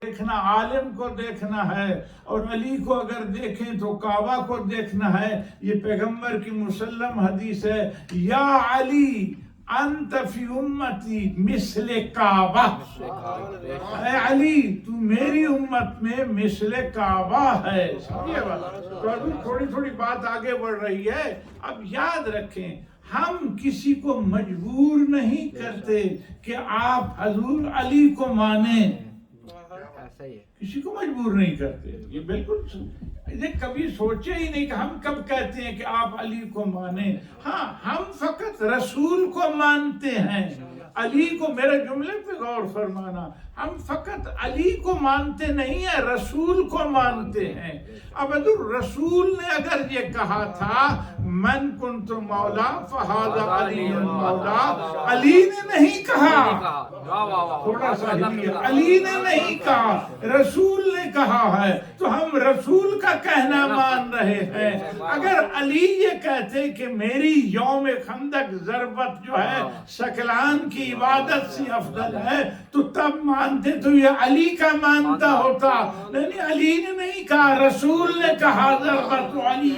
دیکھنا عالم کو دیکھنا ہے، اور علی کو اگر دیکھیں تو کعبہ کو دیکھنا ہے۔ یہ پیغمبر کی مسلم حدیث ہے، یا علی انت فی امتی مثل کعبہ، اے علی تو میری امت میں مثل کعبہ ہے۔ سمجھے بات؟ تو ابھی تھوڑی تھوڑی بات آگے بڑھ رہی ہے۔ اب یاد رکھیں، ہم کسی کو مجبور نہیں کرتے کہ آپ حضور علی کو مانیں، کسی کو مجبور نہیں کرتے۔ یہ بالکل کبھی سوچے ہی نہیں کہ ہم کب کہتے ہیں کہ آپ علی کو مانیں۔ ہاں، ہم فقط رسول کو مانتے ہیں، علی کو، میرے جملے پہ غور فرمانا، ہم فقط علی کو مانتے نہیں ہیں، رسول کو مانتے ہیں۔ اب رسول نے اگر یہ کہا تھا من کنت مولا فہذا علی مولا، علی نے نہیں کہا، تھوڑا سا علی نے نہیں کہا، رسول نے کہا ہے، تو ہم رسول کا کہنا مان رہے ہیں۔ اگر علی یہ کہتے کہ میری یوم خندق ضربت جو ہے ثقلان کی عبادت سے افضل ہے تو تب مانتے، تو یہ علی کا مانتا ہوتا، لیکن علی نے نہیں کہا، رسول نے کہا ضربت علی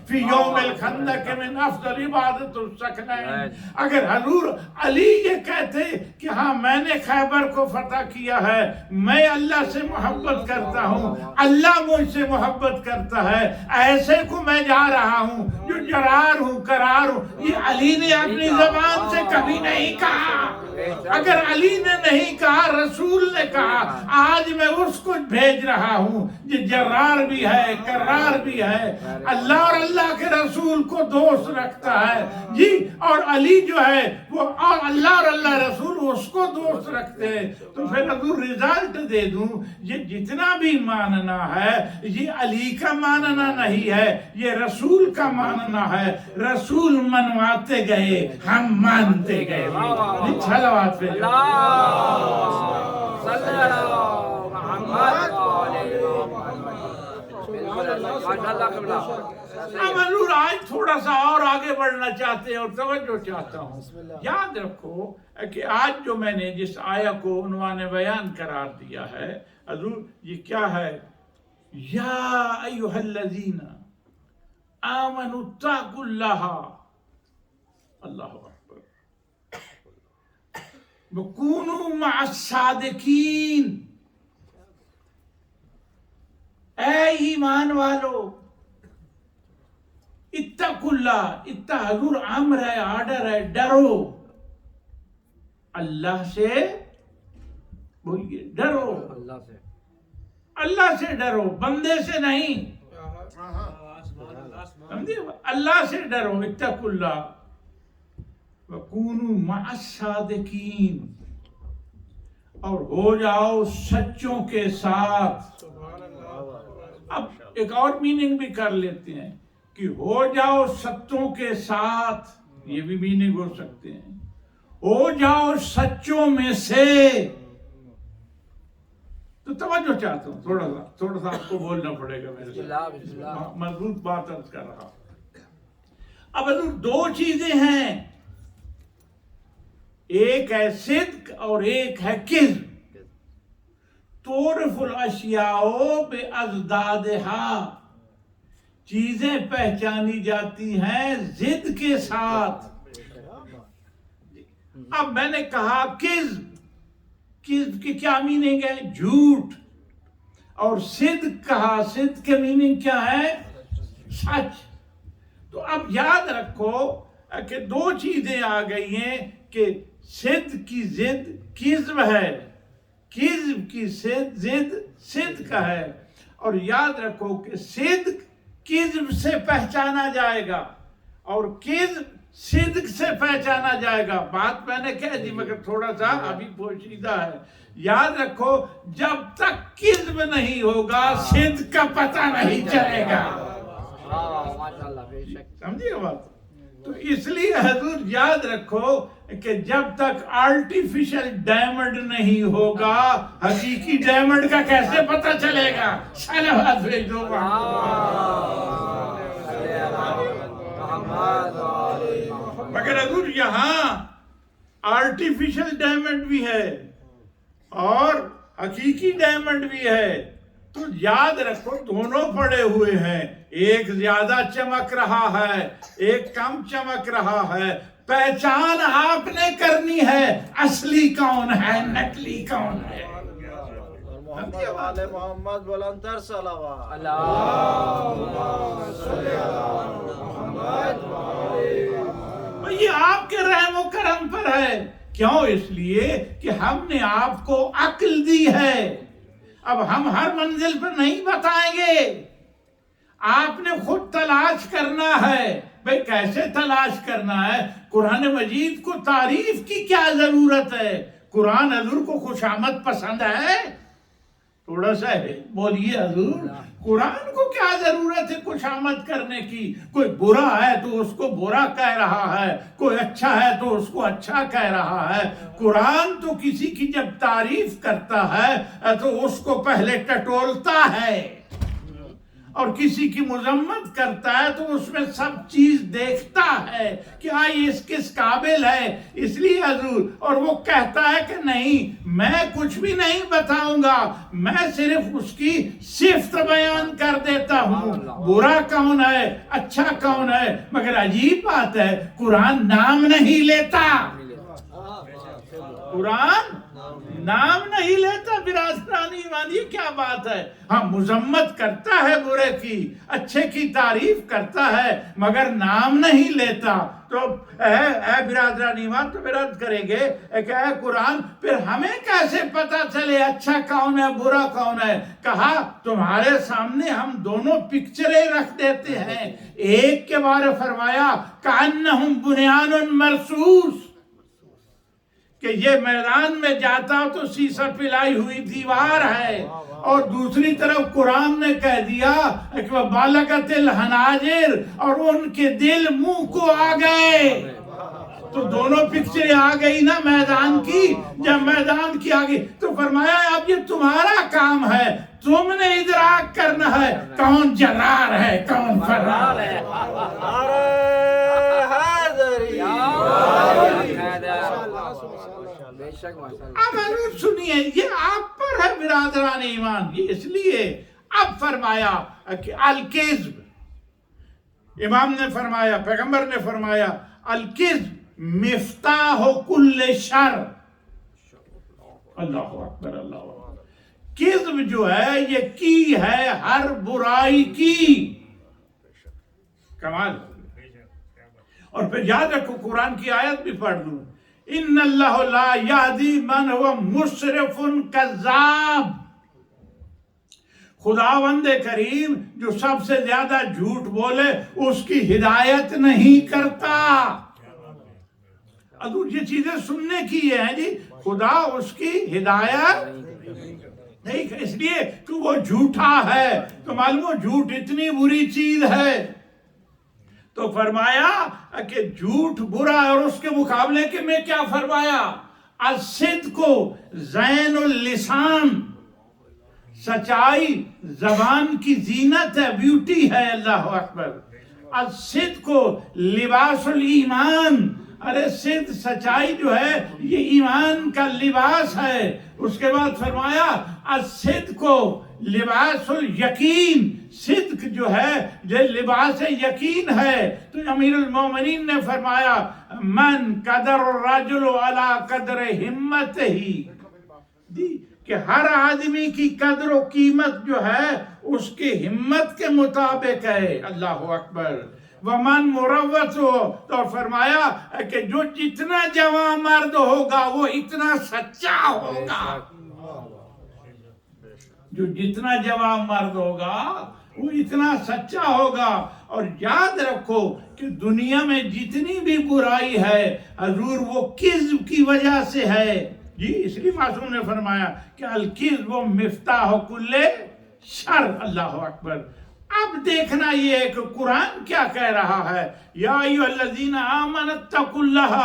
فی یوم الخندق من افضل عبادت الثقلین۔ اگر حضور علی یہ کہتے کہ ہاں میں نے خیبر کو فتح کیا ہے، میں اللہ سے محبت کرتا ہوں، اللہ مجھ سے محبت کرتا ہے، ایسے کو میں جا رہا ہوں جو جرار ہوں، قرار ہوں، یہ علی نے اپنی زبان سے کبھی نہیں کہا۔ اگر علی نے نہیں کہا، رسول نے کہا، آج میں اس کو بھیج رہا ہوں جو جرار بھی ہے، قرار بھی ہے، اللہ اور اللہ کے رسول کو دوست رکھتا ہے جی، اور علی جو ہے وہ اور اللہ رسول اس کو دوست رکھتے ہیں۔ تو پھر حضور رزلٹ دے دوں، یہ جتنا بھی ماننا ہے یہ علی کا ماننا نہیں ہے، یہ رسول کا ماننا ہے۔ رسول منواتے گئے، ہم مانتے گئے۔ صلوات پہ اب حضور آج تھوڑا سا اور آگے بڑھنا چاہتے ہیں اور توجہ چاہتا ہوں۔ یاد رکھو کہ آج جو میں نے جس آیہ کو عنوان بیان قرار دیا ہے، حضور یہ کیا ہے؟ یا ایھا الذین آمنوا اتقوا اللہ، اللہ اکبر، وکونوا مع الصادقین، اے ایمان والو، اتقوا اللہ، حضور امر ہے، آرڈر ہے، ڈرو اللہ سے، بولیے ڈرو اللہ سے ڈرو، بندے سے نہیں، اللہ سے ڈرو، اتقوا اللہ وکونوا مع الصادقین، اور ہو جاؤ سچوں کے ساتھ۔ اب ایک اور میننگ بھی کر لیتے ہیں کہ ہو جاؤ سچوں کے ساتھ، یہ بھی میننگ ہو سکتے ہیں، ہو جاؤ سچوں میں سے۔ تو توجہ چاہتا ہوں، تھوڑا سا آپ کو بولنا پڑے گا میرے ساتھ، مضبوط بات عرض کر رہا۔ اب حضور دو چیزیں ہیں، ایک ہے صدق اور ایک ہے کذب۔ تعرف الاشیاء بازدادها، چیزیں پہچانی جاتی ہیں ضد کے ساتھ۔ اب میں نے کہا کذب کی کیا میننگ ہے؟ جھوٹ۔ اور صدق کہا، صدق کے میننگ کیا ہے؟ سچ۔ تو اب یاد رکھو کہ دو چیزیں آ گئی ہیں کہ صدق کی ضد کذب ہے، کذب کی ضد صدق ہے۔ اور یاد رکھو کہ صدق کذب سے پہچانا جائے گا اور کذب صدق سے پہچانا جائے گا۔ بات میں نے کہہ دی مگر تھوڑا سا ابھی پوشیدہ ہے۔ یاد رکھو جب تک کذب نہیں ہوگا صدق کا پتہ نہیں چلے گا۔ سمجھیے بات؟ تو اس لیے حضور یاد رکھو کہ جب تک آرٹیفیشل ڈائمنڈ نہیں ہوگا حقیقی ڈائمنڈ کا کیسے پتہ چلے گا؟ صلوات بھیج دو۔ مگر حضور یہاں آرٹیفیشل ڈائمنڈ بھی ہے اور حقیقی ڈائمنڈ بھی ہے. تو یاد رکھو دونوں پڑے ہوئے ہیں، ایک زیادہ چمک رہا ہے، ایک کم چمک رہا ہے. پہچان آپ نے کرنی ہے اصلی کون ہے، نکلی کون ہے. محمد بلندر صلوات. یہ آپ کے رحم و کرم پر ہے. کیوں؟ اس لیے کہ ہم نے آپ کو عقل دی ہے. اب ہم ہر منزل پر نہیں بتائیں گے، آپ نے خود تلاش کرنا ہے. بھئی کیسے تلاش کرنا ہے؟ قرآن مجید کو تعریف کی کیا ضرورت ہے؟ قرآن حضور کو خوشامد پسند ہے؟ تھوڑا سا بولیے حضور، قرآن کو کیا ضرورت ہے خوشامد کرنے کی؟ کوئی برا ہے تو اس کو برا کہہ رہا ہے، کوئی اچھا ہے تو اس کو اچھا کہہ رہا ہے. قرآن تو کسی کی جب تعریف کرتا ہے تو اس کو پہلے ٹٹولتا ہے، اور کسی کی مذمت کرتا ہے تو اس میں سب چیز دیکھتا ہے کہ یہ کس قابل ہے. اس لیے حضور، اور وہ کہتا ہے کہ نہیں، میں کچھ بھی نہیں بتاؤں گا، میں صرف اس کی صفت بیان کر دیتا ہوں، برا کون ہے اچھا کون ہے. مگر عجیب بات ہے، قرآن نام نہیں لیتا، قرآن نام نہیں لیتا. برادران ایمان، یہ کیا بات ہے؟ ہاں مذمت کرتا ہے برے کی، اچھے کی تعریف کرتا ہے، مگر نام نہیں لیتا. تو اے برادران ایمان، تو عرض کریں گے کہ اے قرآن، پھر ہمیں کیسے پتا چلے اچھا کون ہے برا کون ہے؟ کہا تمہارے سامنے ہم دونوں پکچریں رکھ دیتے ہیں. ایک کے بارے فرمایا کأنہم بنیان مرصوص، کہ یہ میدان میں جاتا تو سیسہ پلائی ہوئی دیوار ہے، اور دوسری طرف قرآن نے کہہ دیا کہ بالغت الحناجر، اور ان کے دل منہ کو آ گئے. تو دونوں پکچریں آ گئی نا میدان کی. جب میدان کی آ گئی تو فرمایا اب یہ تمہارا کام ہے، تم نے ادراک کرنا ہے کون جرار ہے کون فرار ہے. اب حضور سنیے، یہ آپ پر ہے برادران ایمان. یہ اس لیے اب فرمایا کہ الکذب، امام نے فرمایا، پیغمبر نے فرمایا الکذب مفتاح کل شر. اللہ اکبر اللہ اکبر. کذب جو ہے یہ کی ہے ہر برائی کی. کمال. اور پھر یاد رکھو قرآن کی آیت بھی پڑھ دوں، ان اللہ لا یہدی من هو مسرف کذاب. خداوند کریم جو سب سے زیادہ جھوٹ بولے اس کی ہدایت نہیں کرتا. حضور یہ چیزیں سننے کی ہیں جی، خدا اس کی ہدایت نہیں، اس لیے کہ وہ جھوٹا ہے. تو معلوم ہو جھوٹ اتنی بری چیز ہے. تو فرمایا کہ جھوٹ برا ہے، اور اس کے مقابلے کے میں کیا فرمایا؟ الصدق زین اللسان، سچائی زبان کی زینت ہے، بیوٹی ہے. اللہ اکبر. الصدق لباس الایمان، ارے صدق سچائی جو ہے یہ ایمان کا لباس ہے. اس کے بعد فرمایا الصدق لباس الیقین، صدق جو ہے یہ لباس یقین ہے. تو امیر المومنین نے فرمایا من قدر الرجل علی قدر ہمت ہی، کہ ہر آدمی کی قدر و قیمت جو ہے اس کی ہمت کے مطابق ہے. اللہ اکبر. ومن مروت ہو، تو فرمایا کہ جو جتنا جوان مرد ہوگا وہ اتنا سچا ہوگا. جو جتنا جوان مرد ہوگا وہ اتنا سچا ہوگا. اور یاد رکھو کہ دنیا میں جتنی بھی برائی ہے حضور وہ کذب کی وجہ سے ہے. جی اس لیے معصوم نے فرمایا کہ الکذب مفتاح کل شر. اللہ اکبر. اب دیکھنا یہ ہے کہ قرآن کیا کہہ رہا ہے، یا ایھا الذین آمنوا اتقوا اللہ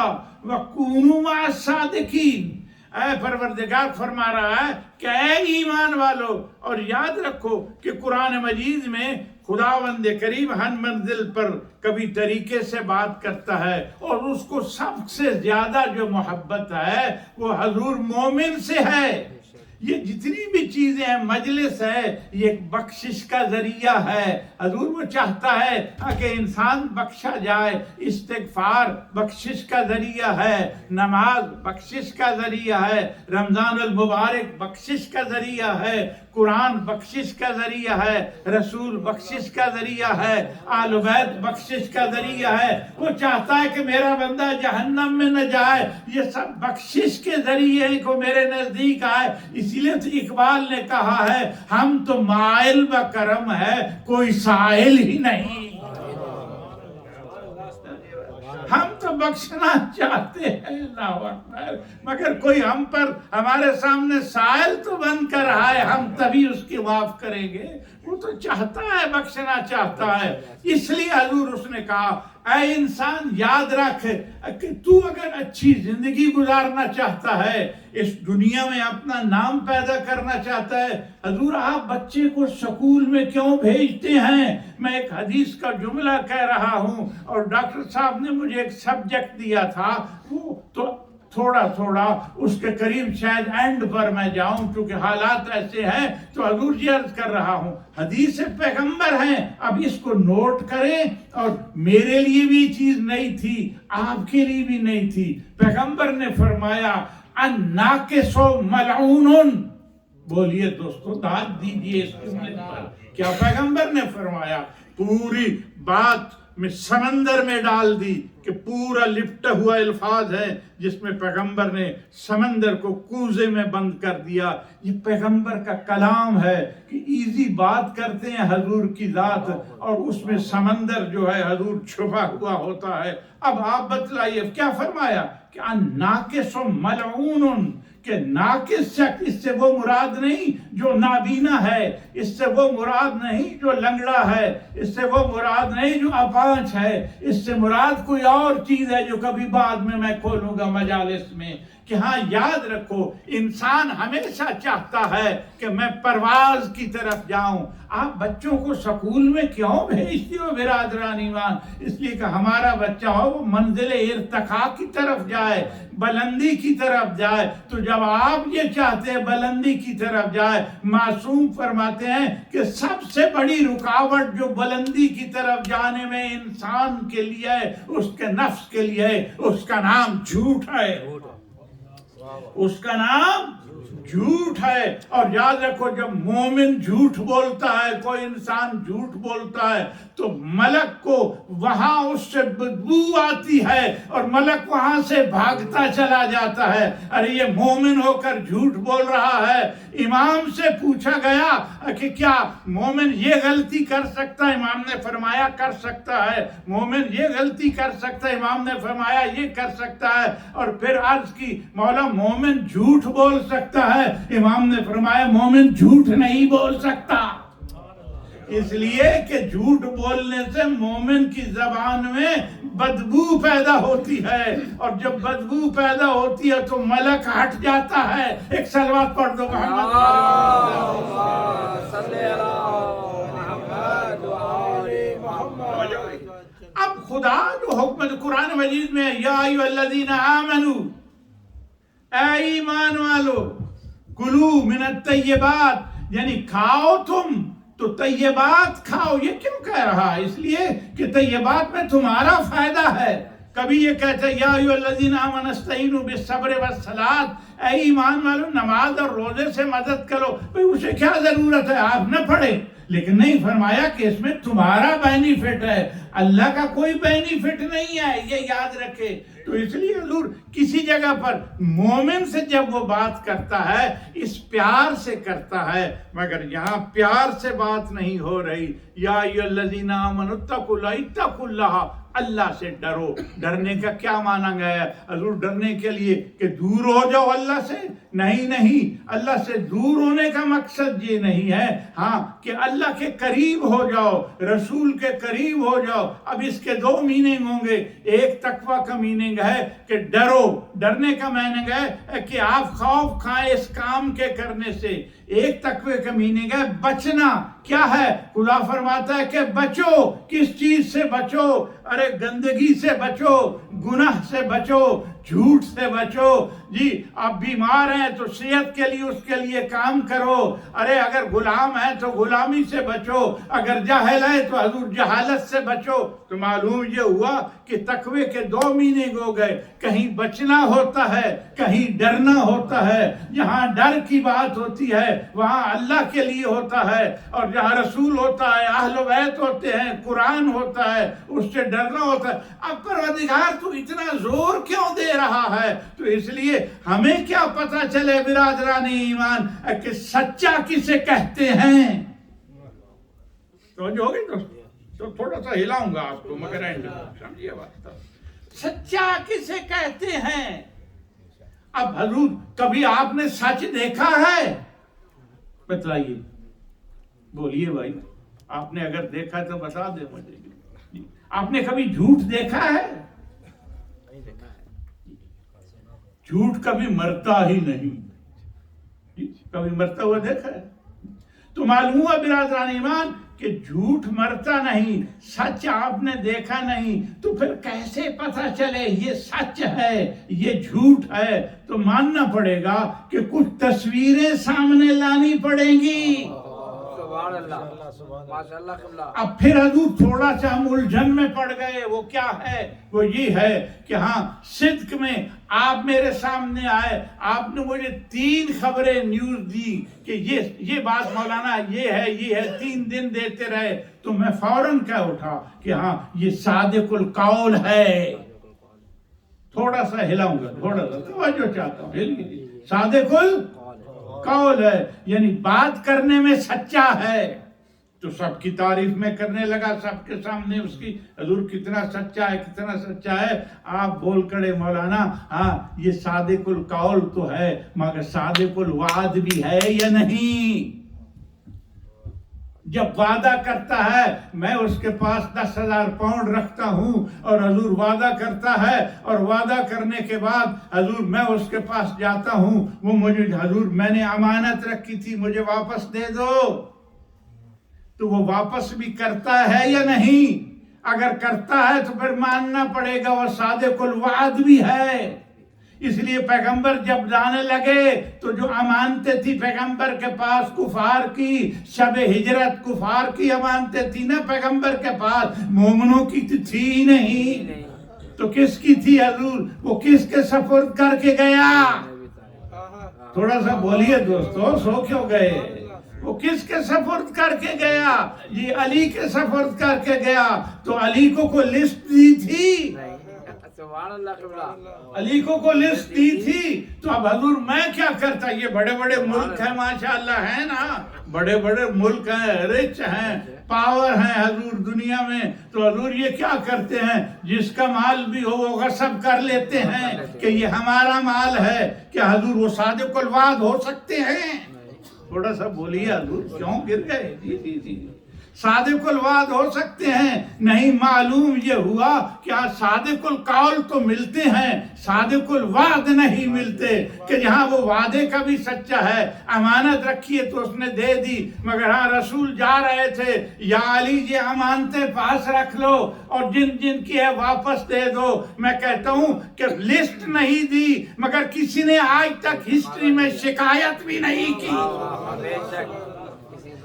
وکونوا مع الصادقین. اے پروردگار فرما رہا ہے کہ اے ایمان والو، اور یاد رکھو کہ قرآن مجید میں خداوند کریم ہر منزل پر کبھی طریقے سے بات کرتا ہے، اور اس کو سب سے زیادہ جو محبت ہے وہ حضور مومن سے ہے. یہ جتنی بھی چیزیں ہیں، مجلس ہے، یہ ایک بخشش کا ذریعہ ہے۔ حضور وہ چاہتا ہے کہ انسان بخشا جائے۔ استغفار بخشش کا ذریعہ ہے، نماز بخشش کا ذریعہ ہے، رمضان المبارک بخشش کا ذریعہ ہے، قرآن بخشش کا ذریعہ ہے، رسول بخشش کا ذریعہ ہے، آل بیت بخشش کا ذریعہ ہے۔ وہ چاہتا ہے کہ میرا بندہ جہنم میں نہ جائے، یہ سب بخشش کے ذریعے کو میرے نزدیک آئے۔ اسی لیے تو اقبال نے کہا ہے ہم تو مائل بکرم ہے، کوئی سائل ہی نہیں۔ ہم تو بخشنا چاہتے ہیں اللہ اکبر، مگر کوئی ہم پر ہمارے سامنے سائل تو بن کر آئے، ہم تبھی اس کی معاف کریں گے۔ وہ تو چاہتا ہے، بخشنا چاہتا ہے۔ اس لیے حضور اس نے کہا اے انسان یاد رکھ کہ تو اگر اچھی زندگی گزارنا چاہتا ہے، اس دنیا میں اپنا نام پیدا کرنا چاہتا ہے، حضور آپ بچے کو سکول میں کیوں بھیجتے ہیں؟ میں ایک حدیث کا جملہ کہہ رہا ہوں، اور ڈاکٹر صاحب نے مجھے ایک سبجیکٹ دیا تھا، وہ تو تھوڑا اس کے قریب شاید اینڈ پر میں جاؤں کیونکہ حالات ایسے ہیں، تو حضور جی عرض کر رہا ہوں حدیث پیغمبر ہیں، اب اس کو نوٹ کریں۔ اور میرے لیے بھی چیز نہیں تھی، آپ کے لیے بھی نہیں تھی۔ پیغمبر نے فرمایا الناقص ملعون۔ بولیے دوستو، داد دیجئے اس جملے پر، کیا پیغمبر نے فرمایا؟ پوری بات میں سمندر میں ڈال دی کہ پورا لپٹا ہوا الفاظ ہے جس میں پیغمبر نے سمندر کو کوزے میں بند کر دیا۔ یہ پیغمبر کا کلام ہے کہ ایزی بات کرتے ہیں حضور کی ذات، اور اس میں سمندر جو ہے حضور چھپا ہوا ہوتا ہے۔ اب آپ بتلائیے کیا فرمایا کہ ناقص ملعون، کہ ناقص شخص، اس سے وہ مراد نہیں جو نابینا ہے، اس سے وہ مراد نہیں جو لنگڑا ہے، اس سے وہ مراد نہیں جو اپانچ ہے، اس سے مراد کوئی اور چیز ہے جو کبھی بعد میں کھولوں گا مجالس میں۔ کہ ہاں یاد رکھو، انسان ہمیشہ چاہتا ہے کہ میں پرواز کی طرف جاؤں۔ آپ بچوں کو سکول میں کیوں بھیجتے ہو برادران ایمان؟ اس لیے کہ ہمارا بچہ ہو وہ منزل ارتقاء کی طرف جائے، بلندی کی طرف جائے۔ تو جب آپ یہ چاہتے ہیں بلندی کی طرف جائے، معصوم فرماتے ہیں کہ سب سے بڑی رکاوٹ جو بلندی کی طرف جانے میں انسان کے لیے ہے، اس کے نفس کے لیے ہے، اس کا نام جھوٹ ہے۔ اس کا نام جھوٹ ہے۔ اور یاد رکھو، جب مومن جھوٹ بولتا ہے، کوئی انسان جھوٹ بولتا ہے، تو ملک کو وہاں اس سے بدبو آتی ہے اور ملک وہاں سے بھاگتا چلا جاتا ہے۔ ارے یہ مومن ہو کر جھوٹ بول رہا ہے۔ امام سے پوچھا گیا کہ کیا مومن یہ غلطی کر سکتا ہے؟ امام نے فرمایا کر سکتا ہے۔ مومن یہ غلطی کر سکتا ہے؟ امام نے فرمایا یہ کر سکتا ہے۔ اور پھر عرض کی مولا مومن جھوٹ بول سکتا ہے؟ امام نے فرمایا مومن جھوٹ نہیں بول سکتا، اس لیے کہ جھوٹ بولنے سے مومن کی زبان میں بدبو پیدا ہوتی ہے، اور جب بدبو پیدا ہوتی ہے تو ملک ہٹ جاتا ہے۔ ایک صلوات پڑھ دو محمد۔ اب خدا جو حکم قرآن مجید میں یا ایھا الذین آمنوا، اے ایمان والو، کلو من الطیبات، یعنی کھاؤ تم تو طیبات کھاؤ۔ یہ کیوں کہہ رہا ہے؟ اس لیے کہ طیبات میں تمہارا فائدہ ہے۔ کبھی یہ کہتے ہیں یا ایھا الذین آمنوا استعینوا بالصبر والصلاۃ، اے ایمان والو نماز اور روزے سے مدد کرو۔ بھئی اسے کیا ضرورت ہے؟ آپ نہ پڑھیں۔ لیکن نہیں، فرمایا کہ اس میں تمہارا بینیفٹ ہے، اللہ کا کوئی بینیفٹ نہیں ہے، یہ یاد رکھے۔ تو اس لیے حضور کسی جگہ پر مومن سے جب وہ بات کرتا ہے اس پیار سے کرتا ہے، مگر یہاں پیار سے بات نہیں ہو رہی۔ یا ایھا الذین آمنوا اتقوا اللہ، اتقوا اللہ، اللہ سے ڈرو۔ ڈرنے کا کیا مانا گیا ہے حضور؟ ڈرنے کے لیے کہ دور ہو جاؤ اللہ سے؟ نہیں، اللہ سے دور ہونے کا مقصد یہ نہیں ہے، ہاں کہ اللہ کے قریب ہو جاؤ، رسول کے قریب ہو جاؤ۔ اب اس کے دو میننگ ہوں گے۔ ایک تقویٰ کا میننگ ہے کہ ڈرو، ڈرنے کا میننگ ہے کہ آپ خوف کھائیں اس کام کے کرنے سے۔ ایک تقوی کا میننگ ہے بچنا۔ کیا ہے؟ خدا فرماتا ہے کہ بچو۔ کس چیز سے بچو؟ ارے گندگی سے بچو، گناہ سے بچو، جھوٹ سے بچو جی. آپ بیمار ہیں تو صحت کے لیے اس کے لیے کام کرو. ارے اگر غلام ہے تو غلامی سے بچو. اگر جاہل ہے تو حضور جہالت سے بچو. تو معلوم یہ ہوا کہ تقوی کے 2 میننگ ہو گئے. کہیں بچنا ہوتا ہے, کہیں ڈرنا ہوتا ہے. جہاں ڈر کی بات ہوتی ہے وہاں اللہ کے لیے ہوتا ہے, اور جہاں رسول ہوتا ہے, اہل بیت ہوتے ہیں, قرآن ہوتا ہے, اس سے ڈرنا ہوتا ہے. اب پروردگار تو اتنا زور کیوں دے رہا ہے؟ تو اس لیے ہمیں کیا پتا چلے برادران ایمان کہ سچا کسے کہتے ہیں. توجہ ہوگی تو تھوڑا سا ہلاؤں گا آپ کو, مگر سمجھیے بات. سچا کسے کہتے ہیں؟ اب حضور کبھی آپ نے سچ دیکھا ہے؟ بتلائیے, بولیے بھائی. آپ نے اگر دیکھا تو بتا دے مجھے. آپ نے کبھی جھوٹ دیکھا ہے؟ جھوٹ کبھی مرتا ہی نہیں. کبھی مرتا ہوا دیکھا ہے؟ تو معلوم ہوا برادران ایمان کہ جھوٹ مرتا نہیں, سچ آپ نے دیکھا نہیں. تو پھر کیسے پتا چلے یہ سچ ہے یہ جھوٹ ہے؟ تو ماننا پڑے گا کہ کچھ تصویریں سامنے لانی پڑیں گی. اب پھر حضور تھوڑا سا ہم الجھن میں پڑ گئے. وہ کیا ہے؟ وہ یہ ہے کہ ہاں صدق میں آپ میرے سامنے آئے, آپ نے مجھے 3 خبریں نیوز دی کہ یہ بات مولانا یہ ہے 3 دن دیتے رہے. تو میں فوراً کہہ اٹھا کہ ہاں یہ صادق القول ہے. تھوڑا سا ہلاؤں گا, تھوڑا سا توجہ چاہتا ہوں. صادق القول ہے یعنی بات کرنے میں سچا ہے. تو سب کی تعریف میں کرنے لگا, سب کے سامنے اس کی, حضور کتنا سچا ہے کتنا سچا ہے. آپ بول کڑے مولانا ہاں یہ صادق القول تو ہے, مگر صادق الوعد بھی ہے یا نہیں؟ جب وعدہ کرتا ہے میں اس کے پاس 10,000 پاؤنڈ رکھتا ہوں, اور حضور وعدہ کرتا ہے, اور وعدہ کرنے کے بعد حضور میں اس کے پاس جاتا ہوں, وہ مجھے حضور میں نے امانت رکھی تھی مجھے واپس دے دو, تو وہ واپس بھی کرتا ہے یا نہیں؟ اگر کرتا ہے تو پھر ماننا پڑے گا وہ صادق الوعد بھی ہے. اس لیے پیغمبر جب جانے لگے تو جو امانتیں تھی پیغمبر کے پاس کفار کی, شب ہجرت کفار کی امانتیں تھی نا پیغمبر کے پاس, مومنوں کی تھی نہیں. تو کس کی تھی حضور؟ وہ کس کے سپرد کر کے گیا؟ تھوڑا سا بولیے دوستو, سو کیوں گئے؟ وہ کس کے سپرد کر کے گیا؟ یہ علی کے سپرد کر کے گیا. تو علی کو لسٹ دی تھی, علی کو لسٹ دی تھی. تو اب حضور میں کیا کرتا؟ یہ بڑے بڑے ملک ہیں ماشاءاللہ ہیں نا, بڑے بڑے ملک ہیں, رچ ہیں, پاور ہیں حضور دنیا میں. تو حضور یہ کیا کرتے ہیں؟ جس کا مال بھی ہو وہ غصب کر لیتے ہیں کہ یہ ہمارا مال ہے. کیا حضور وہ صادق الوعد ہو سکتے ہیں؟ تھوڑا سا بولیے حضور, کیوں گر گئے؟ جی صادق الوعد ہو سکتے ہیں؟ نہیں. معلوم یہ ہوا کہ صادق القول تو ملتے ہیں, صادق الوعد نہیں ملتے. کہ جہاں وہ وعدے کا بھی سچا ہے, امانت رکھی ہے تو اس نے دے دی, مگر ہاں رسول جا رہے تھے, یا علی یہ امانتیں پاس رکھ لو اور جن جن کی ہے واپس دے دو. میں کہتا ہوں کہ لسٹ نہیں دی, مگر کسی نے آج تک ہسٹری میں شکایت بھی نہیں کی.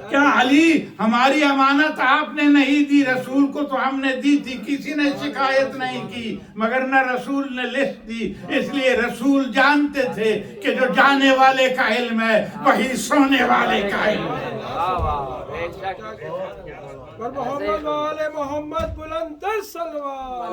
کیا علی ہماری امانت آپ نے نہیں دی, رسول کو تو ہم نے دی تھی, کسی نے شکایت نہیں کی, مگر نہ رسول نے لسٹ دی. اس لیے رسول جانتے تھے کہ جو جانے والے کا علم ہے وہی سونے والے کا علم ہے. محمد وآل محمد بلند تر صلوات.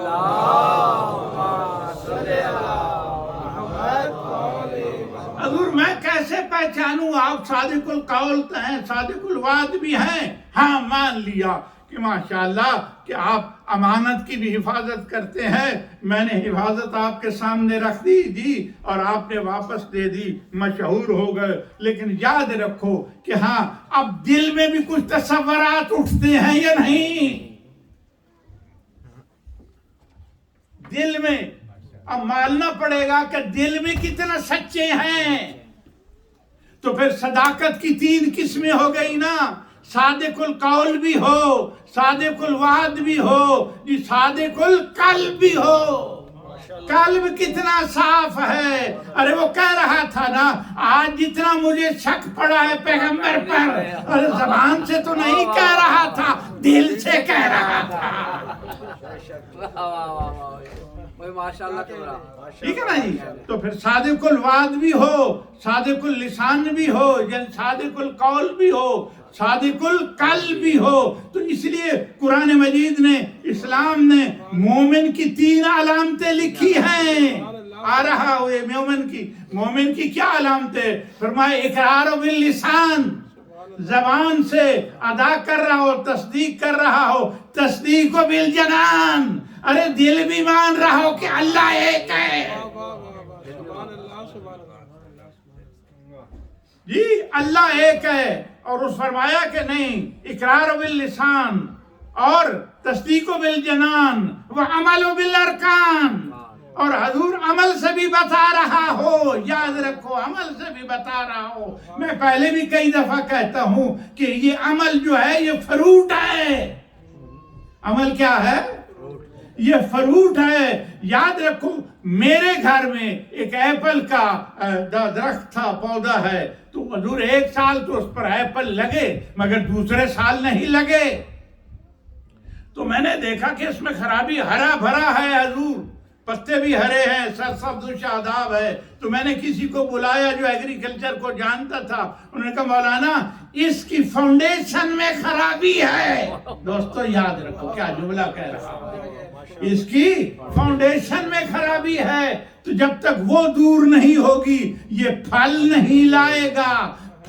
حضور میں کیسے پہچانوں آپ صادق القول ہیں صادق الوعد بھی ہیں؟ ہاں مان لیا کہ ماشاءاللہ کہ آپ امانت کی بھی حفاظت کرتے ہیں, میں نے حفاظت آپ کے سامنے رکھ دی اور آپ نے واپس دے دی, مشہور ہو گئے. لیکن یاد رکھو کہ ہاں اب دل میں بھی کچھ تصورات اٹھتے ہیں یا نہیں؟ دل میں اب ماننا پڑے گا کہ دل میں کتنا سچے ہیں. تو پھر صداقت کی 3 قسمیں ہو گئی نا, صادق القول بھی ہو, صادق الوعد بھی ہو, صادق القلب بھی ہو. قلب کتنا صاف ہے. ارے وہ کہہ رہا تھا نا آج جتنا مجھے شک پڑا ہے پیغمبر پر، ارے زبان سے تو نہیں کہہ رہا تھا، دل سے کہہ رہا تھا. ٹھیک ہے نا جی. تو پھر صادق الوعد بھی ہو، صادق اللسان بھی ہو، یعنی صادق القول بھی ہو، صادق القلب بھی ہو. تو اس لیے قرآن مجید نے، اسلام نے مومن کی 3 علامتیں لکھی ہیں. آ رہا ہو یہ مومن کی کیا علامتیں؟ فرمائے اقرار باللسان، زبان سے ادا کر رہا ہو، تصدیق کر رہا ہو. تصدیق بالجنان، ارے دل بھی مان رہا ہو کہ اللہ ایک ہے. جی اللہ ایک ہے. اور اس فرمایا کہ نہیں، اقرار باللسان اور تصدیق بالجنان وعمل بالارکان. اور حضور عمل سے بھی بتا رہا ہو، یاد رکھو عمل سے بھی بتا رہا ہو. میں پہلے بھی کئی دفعہ کہتا ہوں کہ یہ عمل جو ہے یہ فروٹ ہے. عمل کیا ہے؟ یہ فروٹ ہے. یاد رکھو میرے گھر میں ایک ایپل کا درخت تھا، پودا ہے. تو حضور 1 سال تو اس پر ایپل لگے مگر دوسرے سال نہیں لگے. تو میں نے دیکھا کہ اس میں خرابی، ہرا بھرا ہے حضور، پتے بھی ہرے ہیں، سرسبز و شاداب ہے. تو میں نے کسی کو بلایا جو ایگریکلچر کو جانتا تھا. انہوں نے کہا مولانا اس کی فاؤنڈیشن میں خرابی ہے. دوستو یاد رکھو کیا جملہ کہہ رہا ہوں، اس کی فاؤنڈیشن میں خرابی ہے. تو جب تک وہ دور نہیں ہوگی یہ پھل نہیں لائے گا.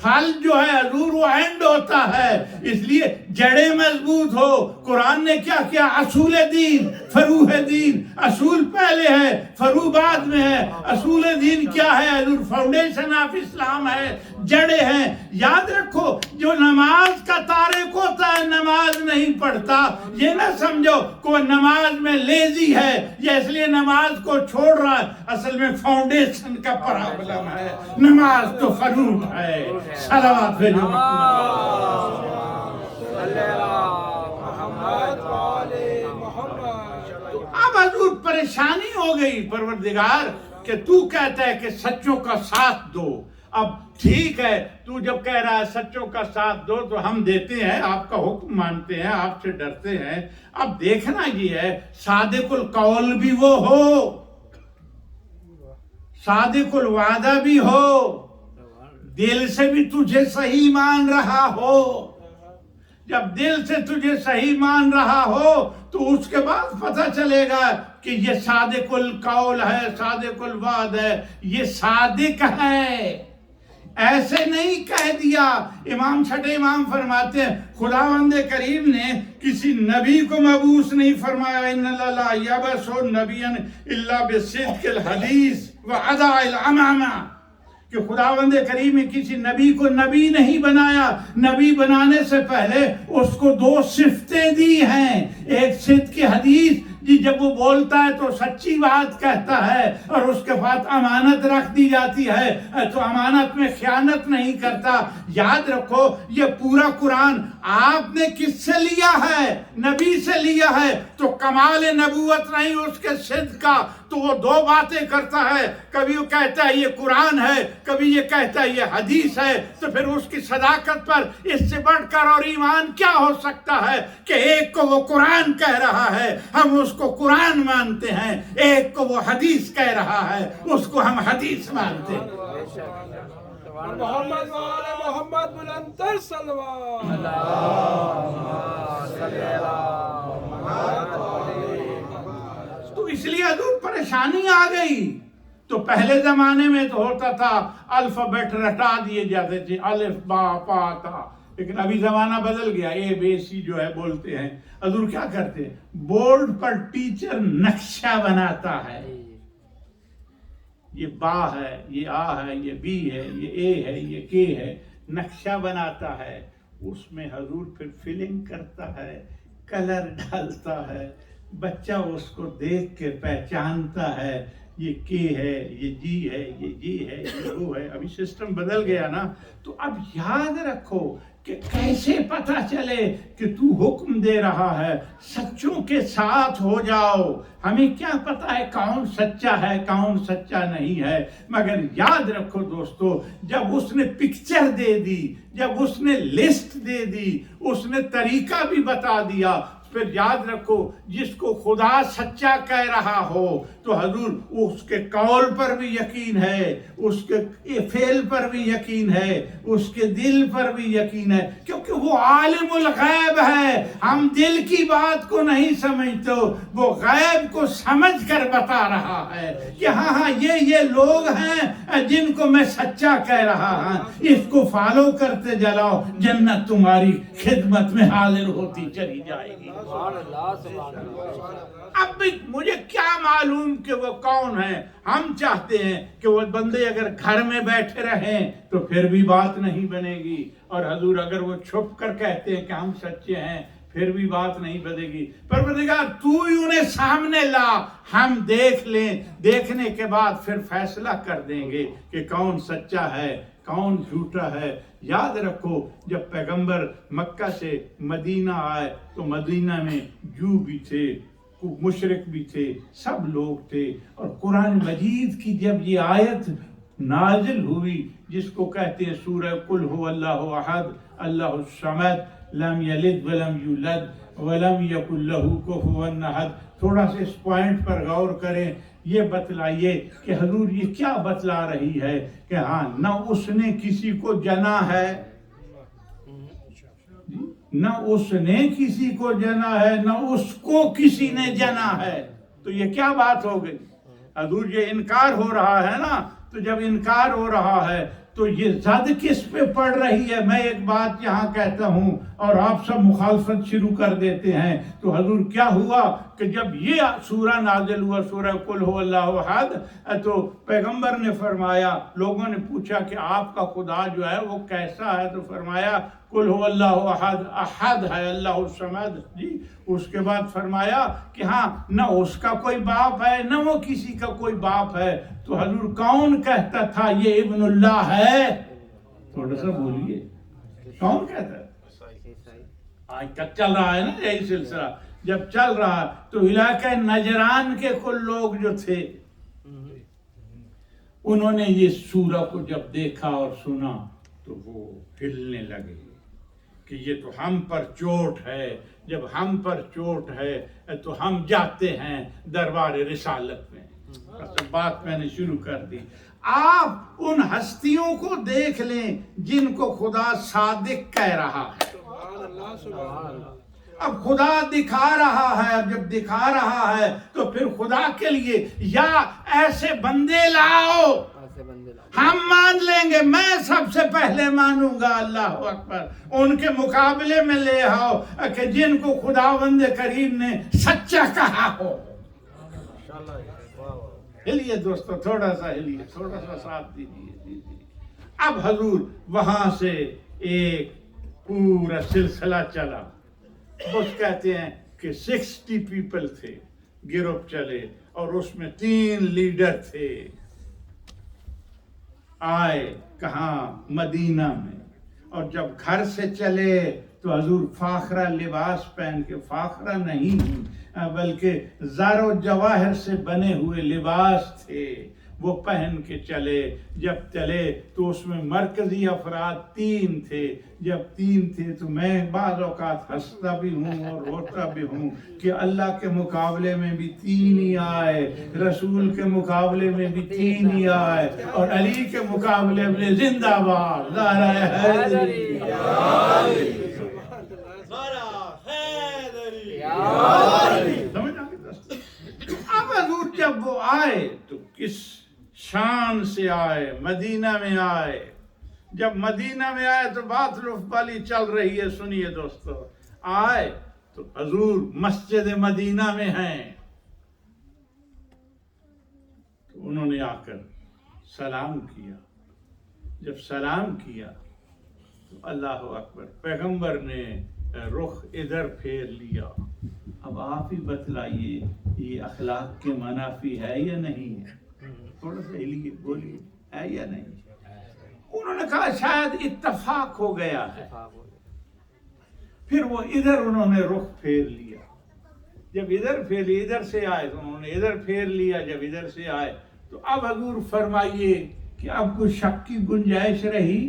پھل جو ہے حضور وہ اینڈ ہوتا ہے. اس لیے جڑیں مضبوط ہو. قرآن نے کیا کیا؟ اصول دین، فروع دین. اصول پہلے ہے، فروع بعد میں ہے. اصول دین کیا ہے حضور؟ فاؤنڈیشن آف اسلام ہے، جڑیں ہیں. یاد رکھو جو نماز کا تارک ہوتا ہے، نماز نہیں پڑھتا، یہ نہ سمجھو کہ نماز میں لیزی ہے یا اس لیے نماز کو چھوڑ رہا ہے. اصل میں فاؤنڈیشن کا پرابلم ہے. نماز تو فروع ہے. صلوات بھیجو اب حضور پریشانی ہو گئی پروردگار کہ تو کہتا ہے کہ سچوں کا ساتھ دو. اب ٹھیک ہے تو جب کہہ رہا ہے سچوں کا ساتھ دو تو ہم دیتے ہیں، آپ کا حکم مانتے ہیں، آپ سے ڈرتے ہیں. اب دیکھنا یہ ہے صادق القول بھی وہ ہو، صادق الوعدہ بھی ہو، دل سے بھی تجھے صحیح مان رہا ہو. جب دل سے تجھے صحیح مان رہا ہو تو اس کے بعد پتہ چلے گا کہ یہ صادق القول ہے، صادق الوعد ہے، یہ صادق ہے. ایسے نہیں کہہ دیا. امام چھٹے امام فرماتے ہیں خداوند کریم نے کسی نبی کو مبعوث نہیں فرمایا ان اللہ لا یبعث نبیا الا بصدق الحدیث واداء الامانہ، کہ خداوند کریم نے کسی نبی کو نبی نہیں بنایا. نبی بنانے سے پہلے اس کو 2 صفتیں دی ہیں. ایک صدق کی حدیث، جب وہ بولتا ہے تو سچی بات کہتا ہے، اور اس کے بعد امانت رکھ دی جاتی ہے تو امانت میں خیانت نہیں کرتا. یاد رکھو یہ پورا قرآن آپ نے کس سے لیا ہے؟ نبی سے لیا ہے. تو کمال نبوت نہیں اس کے صدق کا. تو وہ 2 باتیں کرتا ہے، کبھی وہ کہتا ہے یہ قرآن ہے، کبھی یہ کہتا ہے یہ حدیث ہے. تو پھر اس کی صداقت پر اس سے بڑھ کر اور ایمان کیا ہو سکتا ہے کہ ایک کو وہ قرآن کہہ رہا ہے، ہم اس کو قرآن مانتے ہیں، ایک کو وہ حدیث کہہ رہا ہے، اس کو ہم حدیث مانتے ہیں. محمد وآل محمد بلند تر صلوات. تو اس لیے حضور پریشانی آ گئی. تو پہلے زمانے میں تو ہوتا تھا الفابیٹ رٹا دیے جاتے تھے، الف با پا تا. لیکن ابھی زمانہ بدل گیا، اے بی سی جو ہے بولتے ہیں. حضور کیا کرتے ہیں؟ بورڈ پر ٹیچر نقشہ بناتا ہے. یہ با ہے، یہ آ ہے، یہ بی ہے، یہ اے ہے، یہ کے ہے. نقشہ بناتا ہے، اس میں حضور پھر فلنگ کرتا ہے، کلر ڈالتا ہے. بچہ اس کو دیکھ کے پہچانتا ہے یہ کے ہے، یہ جی ہے، یہ جی ہے، یہ وہ ہے. ابھی سسٹم بدل گیا نا. تو اب یاد رکھو کہ کیسے پتہ چلے کہ تو حکم دے رہا ہے سچوں کے ساتھ ہو جاؤ؟ ہمیں کیا پتہ ہے کون سچا ہے کون سچا نہیں ہے؟ مگر یاد رکھو دوستو، جب اس نے پکچر دے دی، جب اس نے لسٹ دے دی، اس نے طریقہ بھی بتا دیا، پھر یاد رکھو جس کو خدا سچا کہہ رہا ہو تو حضور اس کے قول پر بھی یقین ہے، اس کے فعل پر بھی یقین ہے، اس کے دل پر بھی یقین ہے، کیونکہ وہ عالم الغیب ہے۔ ہم دل کی بات کو نہیں سمجھتے، وہ غیب کو سمجھ کر بتا رہا ہے کہ ہاں یہ لوگ ہیں جن کو میں سچا کہہ رہا ہوں، اس کو فالو کرتے جلاؤ، جنت تمہاری خدمت میں حاضر ہوتی چلی جائے گی۔ اب بھی مجھے کیا معلوم کہ وہ کون ہے؟ ہم چاہتے ہیں کہ وہ بندے اگر گھر میں بیٹھے رہیں تو پھر بھی بات نہیں بنے گی، اور حضور اگر وہ چھپ کر کہتے ہیں کہ ہم سچے ہیں پھر بھی بات نہیں بنے گی۔ پروردگار تو ہی انہیں سامنے لا، ہم دیکھ لیں، دیکھنے کے بعد پھر فیصلہ کر دیں گے کہ کون سچا ہے کون جھوٹا ہے۔ یاد رکھو جب پیغمبر مکہ سے مدینہ آئے تو مدینہ میں جو بھی تھے، مشرک بھی تھے، سب لوگ تھے، اور قرآن مجید کی جب یہ آیت نازل ہوئی جس کو کہتے ہیں سورہ قل هو اللہ احد اللہ الصمد لم یلد ولم یولد ولم یکن له کفوا احد، تھوڑا سے اس پوائنٹ پر غور کریں، یہ بتلائیے کہ حضور یہ کیا بتلا رہی ہے کہ ہاں نہ اس نے کسی کو جنا ہے، نہ اس نے کسی کو جنا ہے، نہ اس کو کسی نے جنا ہے، تو یہ کیا بات ہو گئی؟ حضور یہ انکار ہو رہا ہے نا، تو جب انکار ہو رہا ہے تو یہ زد کس پہ پڑ رہی ہے؟ میں ایک بات یہاں کہتا ہوں اور آپ سب مخالفت شروع کر دیتے ہیں۔ تو حضور کیا ہوا کہ جب یہ سورہ نازل ہوا سورہ قل هو اللہ احد، تو پیغمبر نے فرمایا، لوگوں نے پوچھا کہ آپ کا خدا جو ہے وہ کیسا ہے؟ تو فرمایا قل هو اللہ احد، احد ہے اللہ الصمد جی۔ اس کے بعد فرمایا کہ ہاں نہ اس کا کوئی باپ ہے نہ وہ کسی کا کوئی باپ ہے، تو حضور کون کہتا تھا یہ ابن اللہ ہے؟ تھوڑا سا بولیے، کون کہتا ہے؟ آج تک چل رہا ہے نا یہی سلسلہ، جب چل رہا تو علاقہ نجران کے کل لوگ جو تھے انہوں نے یہ سورہ کو جب دیکھا اور سنا تو وہ ہلنے لگے کہ یہ تو ہم پر چوٹ ہے، جب ہم پر چوٹ ہے تو ہم جاتے ہیں دربار رسالت میں۔ بات میں نے شروع کر دی۔ آپ ان ہستیوں کو دیکھ لیں جن کو خدا صادق کہہ رہا ہے۔ اب خدا دکھا رہا ہے، اب جب دکھا رہا ہے تو پھر خدا کے لیے یا ایسے بندے لاؤ ہم مان لیں گے، میں سب سے پہلے مانوں گا، اللہ اکبر، ان کے مقابلے میں لے آؤ کہ جن کو خداوند کریم نے سچا کہا ہو۔ ہلیے دوستو، تھوڑا سا ہلیے، تھوڑا سا ساتھ دیجیے۔ اب حضور وہاں سے ایک پورا سلسلہ چلا، اس کہتے ہیں کہ 60 پیپل تھے، گروپ چلے، اور اس میں 3 لیڈر تھے، آئے کہاں؟ مدینہ میں، اور جب گھر سے چلے تو حضور فاخرہ لباس پہن کے، فاخرہ نہیں بلکہ زر و جواہر سے بنے ہوئے لباس تھے، وہ پہن کے چلے۔ جب چلے تو اس میں مرکزی افراد 3 تھے، جب 3 تھے تو میں بعض اوقات ہنستا بھی ہوں اور روتا بھی ہوں کہ اللہ کے مقابلے میں بھی 3 ہی آئے، رسول کے مقابلے میں بھی 3 ہی آئے، اور علی کے مقابلے میں زندہ باد نعرہ حیدری۔ اب حضور جب وہ آئے تو کس شان سے آئے، مدینہ میں آئے۔ جب مدینہ میں آئے تو بات لطف والی چل رہی ہے، سنیے دوستو۔ آئے تو حضور مسجد مدینہ میں ہیں، تو انہوں نے آ کر سلام کیا۔ جب سلام کیا تو اللہ اکبر، پیغمبر نے رخ ادھر پھیر لیا۔ اب آپ ہی بتلائیے یہ اخلاق کے منافی ہے یا نہیں ہے؟ تھوڑا سا ہلیے، بولیے، ہے یا نہیں؟ انہوں نے کہا شاید اتفاق ہو گیا ہے، پھر وہ ادھر انہوں نے رخ پھیر لیا، جب ادھر پھیر لیا، ادھر سے آئے تو انہوں نے ادھر پھیر لیا، جب ادھر سے آئے تو اب حضور فرمائیے کہ اب کوئی شک کی گنجائش رہی؟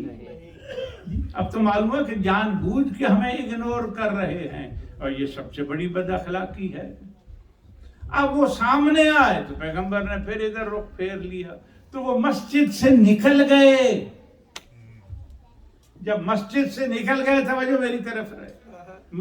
اب تو معلوم ہے کہ جان بوجھ کے ہمیں اگنور کر رہے ہیں، اور یہ سب سے بڑی بد اخلاقی ہے۔ اب وہ سامنے آئے تو پیغمبر نے پھر ادھر رخ پھیر لیا، تو وہ مسجد سے نکل گئے۔ جب مسجد سے نکل گئے، توجہ میری طرف رہے،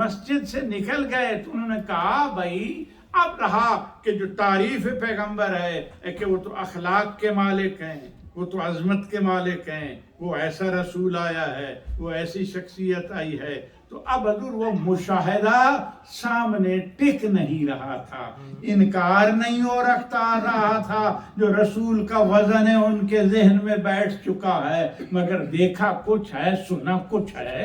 مسجد سے نکل گئے تو انہوں نے کہا بھائی اب رہا کہ جو تعریف پیغمبر ہے کہ وہ تو اخلاق کے مالک ہیں، وہ تو عظمت کے مالک ہیں، وہ ایسا رسول آیا ہے، وہ ایسی شخصیت آئی ہے، تو اب حضور وہ مشاہدہ سامنے ٹک نہیں رہا تھا، انکار نہیں ہو رہا تھا، جو رسول کا وزن ہے ان کے ذہن میں بیٹھ چکا ہے، مگر دیکھا کچھ ہے، سنا کچھ ہے۔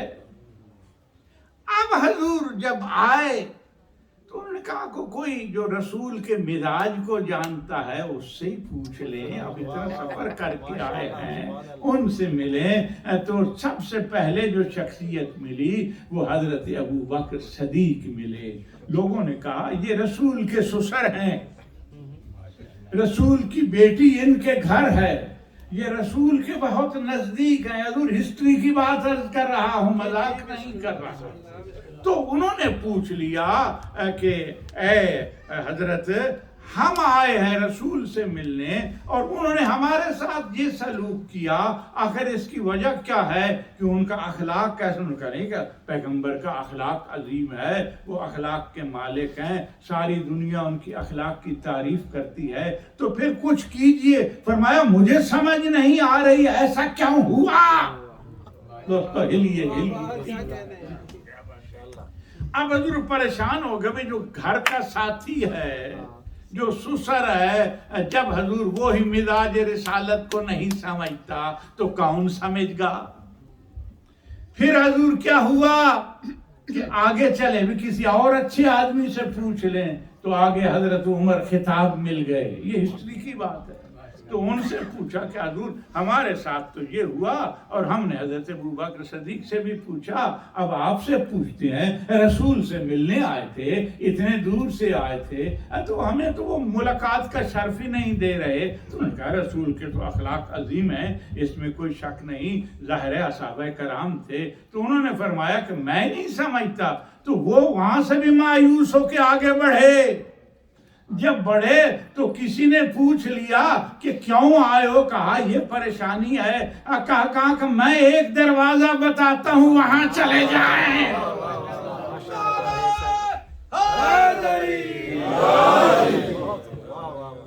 اب حضور جب آئے تو انہوں نے کہا کہ کوئی جو رسول کے مزاج کو جانتا ہے اس سے ہی پوچھ لیں، اب اتنا سفر کر کے آئے ہیں، ان سے ملیں۔ تو سب سے پہلے جو شخصیت ملی وہ حضرت ابوبکر صدیق ملے۔ لوگوں نے کہا یہ رسول کے سسر ہیں، رسول کی بیٹی ان کے گھر ہے، یہ رسول کے بہت نزدیک ہیں۔ حضور ہسٹری کی بات عرض کر رہا ہوں، مذاق نہیں کر رہا۔ تو انہوں نے پوچھ لیا کہ اے حضرت ہم آئے ہیں رسول سے ملنے اور انہوں نے ہمارے ساتھ یہ سلوک کیا، آخر اس کی وجہ کیا ہے کہ ان کا اخلاق کیسے؟ انہوں نے کہا نہیں کہ پیغمبر کا اخلاق عظیم ہے، وہ اخلاق کے مالک ہیں، ساری دنیا ان کی اخلاق کی تعریف کرتی ہے، تو پھر کچھ کیجئے۔ فرمایا مجھے سمجھ نہیں آ رہی ایسا کیوں ہوا؟ دوستو ہلیے۔ اب حضور پریشان ہو گئے، جو گھر کا ساتھی ہے، جو سسر ہے، جب حضور وہی مزاج رسالت کو نہیں سمجھتا تو کون سمجھ گا؟ پھر حضور کیا ہوا کہ آگے چلے بھی کسی اور اچھے آدمی سے پوچھ لیں، تو آگے حضرت عمر خطاب مل گئے، یہ ہسٹری کی بات ہے۔ تو ان سے پوچھا کہ حضور ہمارے ساتھ تو یہ ہوا، اور ہم نے حضرت ابوبکر صدیق سے بھی پوچھا، اب آپ سے پوچھتے ہیں، رسول سے ملنے آئے تھے، اتنے دور سے آئے تھے، تو ہمیں تو وہ ملاقات کا شرف ہی نہیں دے رہے۔ تو انہوں نے کہا رسول کے تو اخلاق عظیم ہیں، اس میں کوئی شک نہیں، ظاہر صحابہ کرام تھے۔ تو انہوں نے فرمایا کہ میں نہیں سمجھتا، تو وہ وہاں سے بھی مایوس ہو کے آگے بڑھے۔ جب بڑھے تو کسی نے پوچھ لیا کہ کیوں آئے ہو؟ کہا یہ پریشانی ہے۔ کہا کہ میں ایک دروازہ بتاتا ہوں، وہاں چلے جائیں۔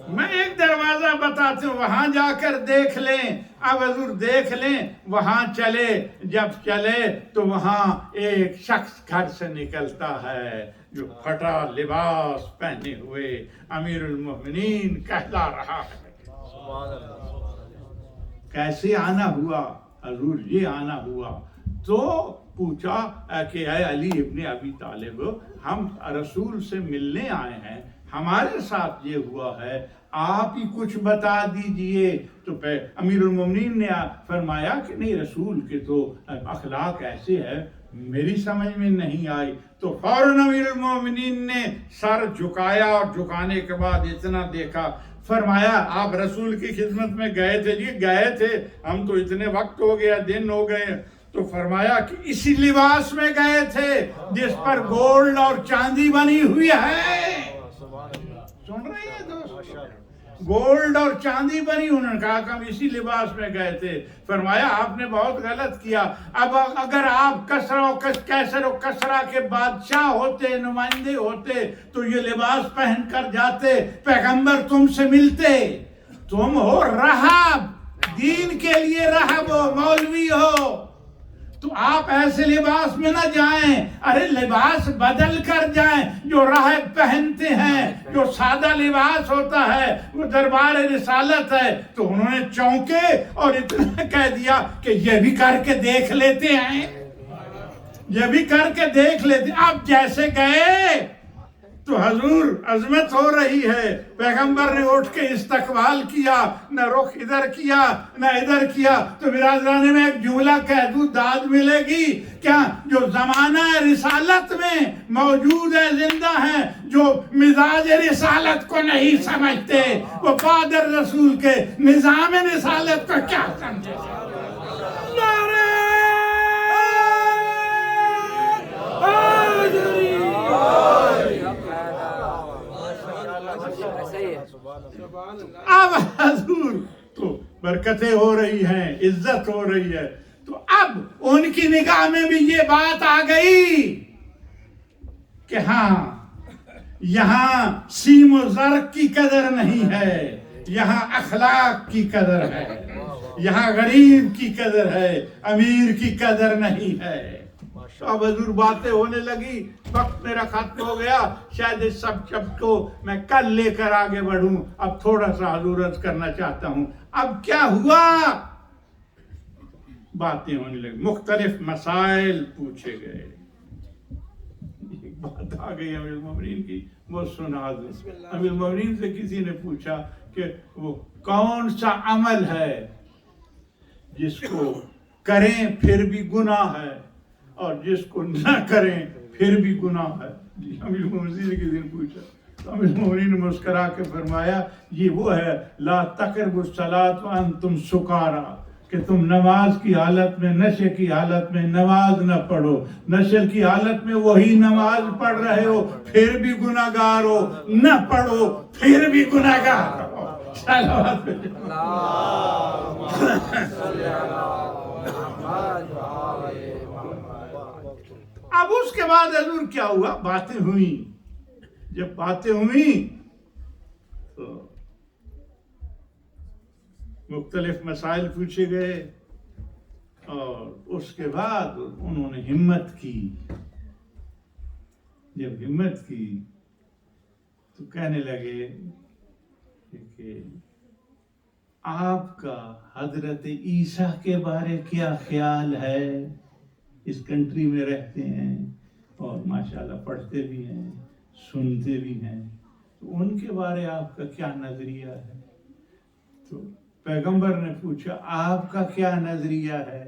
میں ایک دروازہ بتاتا ہوں، وہاں جا کر دیکھ لیں۔ اب حضور دیکھ لیں، وہاں چلے۔ جب چلے تو وہاں ایک شخص گھر سے نکلتا ہے جو پھٹا لباس پہنے ہوئے امیر المومنین کہلا رہا ہے۔ کیسے آنا ہوا؟ حضور یہ آنا ہوا تو پوچھا کہ اے علی ابن ابی طالب، ہم رسول سے ملنے آئے ہیں، ہمارے ساتھ یہ ہوا ہے، آپ ہی کچھ بتا دیجئے۔ تو امیر المومنین نے فرمایا کہ نہیں، رسول کے تو اخلاق ایسے ہے، میری سمجھ میں نہیں آئی۔ تو فوراً امیر المومنین نے سر جھکایا، اور جھکانے کے بعد اتنا دیکھا، فرمایا آپ رسول کی خدمت میں گئے تھے؟ جی گئے تھے، ہم تو اتنے وقت ہو گیا، دن ہو گئے۔ تو فرمایا کہ اسی لباس میں گئے تھے جس پر گولڈ اور چاندی بنی ہوئی ہے۔ سن رہے ہیں دوست؟ گولڈ اور چاندی بنی۔ انہوں نے کہا کہ ہم اسی لباس میں گئے تھے۔ فرمایا آپ نے بہت غلط کیا، اب اگر آپ کیسر و کسرا کے بادشاہ ہوتے، نمائندے ہوتے، تو یہ لباس پہن کر جاتے، پیغمبر تم سے ملتے۔ تم ہو رہب، دین کے لیے رہب ہو، مولوی ہو، تو آپ ایسے لباس میں نہ جائیں، ارے لباس بدل کر جائیں۔ جو راہب پہنتے ہیں، جو سادہ لباس ہوتا ہے، وہ دربار رسالت ہے۔ تو انہوں نے چونکے اور اتنا کہہ دیا کہ یہ بھی کر کے دیکھ لیتے ہیں، یہ بھی کر کے دیکھ لیتے۔ اب جیسے گئے تو حضور عظمت ہو رہی ہے، پیغمبر نے اٹھ کے استقبال کیا، نہ رخ ادھر کیا نہ ادھر کیا. تو برادران میں ایک جملہ کہہ دوں، داد ملے گی کیا؟ جو زمانہ رسالت میں موجود ہے، زندہ ہیں، جو مزاج رسالت کو نہیں سمجھتے، وہ بعد رسول کے نظام رسالت کو کیا سمجھے؟ اب حضور تو برکتیں ہو رہی ہیں، عزت ہو رہی ہے، تو اب ان کی نگاہ میں بھی یہ بات آ گئی کہ ہاں یہاں سیم و زر کی قدر نہیں ہے، یہاں اخلاق کی قدر ہے، یہاں غریب کی قدر ہے، امیر کی قدر نہیں ہے. تو اب حضور باتیں ہونے لگی، وقت میرا ختم ہو گیا، شاید اس سب کو میں کل لے کر آگے بڑھوں. اب تھوڑا سا حضور عرض کرنا چاہتا ہوں. اب کیا ہوا؟ باتیں ہونے لگی، مختلف مسائل پوچھے گئے. ایک بات آ گئی امیر المومنین کی، وہ سنا دوں. امیر المومنین سے کسی نے پوچھا کہ وہ کون سا عمل ہے جس کو کریں پھر بھی گناہ ہے اور جس کو نہ کریں پھر بھی گناہ ہے؟ امیر المومنین نے کسی نے پوچھا. تو امیر المومنین نے مسکرا کے فرمایا، یہ وہ ہے لا تقربوا الصلاۃ وانتم سکارا، کہ تم نماز کی حالت میں، نشے کی حالت میں نماز نہ پڑھو. نشے کی حالت میں وہی نماز پڑھ رہے ہو پھر بھی گناہگار ہو، نہ پڑھو پھر بھی گناہگار ہو. اب اس کے بعد حضور کیا ہوا؟ باتیں ہوئیں. جب باتیں ہوئیں تو مختلف مسائل پوچھے گئے، اور اس کے بعد انہوں نے ہمت کی. جب ہمت کی تو کہنے لگے کہ آپ کا حضرت عیسیٰ کے بارے کیا خیال ہے؟ اس کنٹری میں رہتے ہیں اور ماشاءاللہ پڑھتے بھی ہیں، سنتے بھی ہیں، تو ان کے بارے آپ کا کیا نظریہ ہے؟ تو پیغمبر نے پوچھا آپ کا کیا نظریہ ہے؟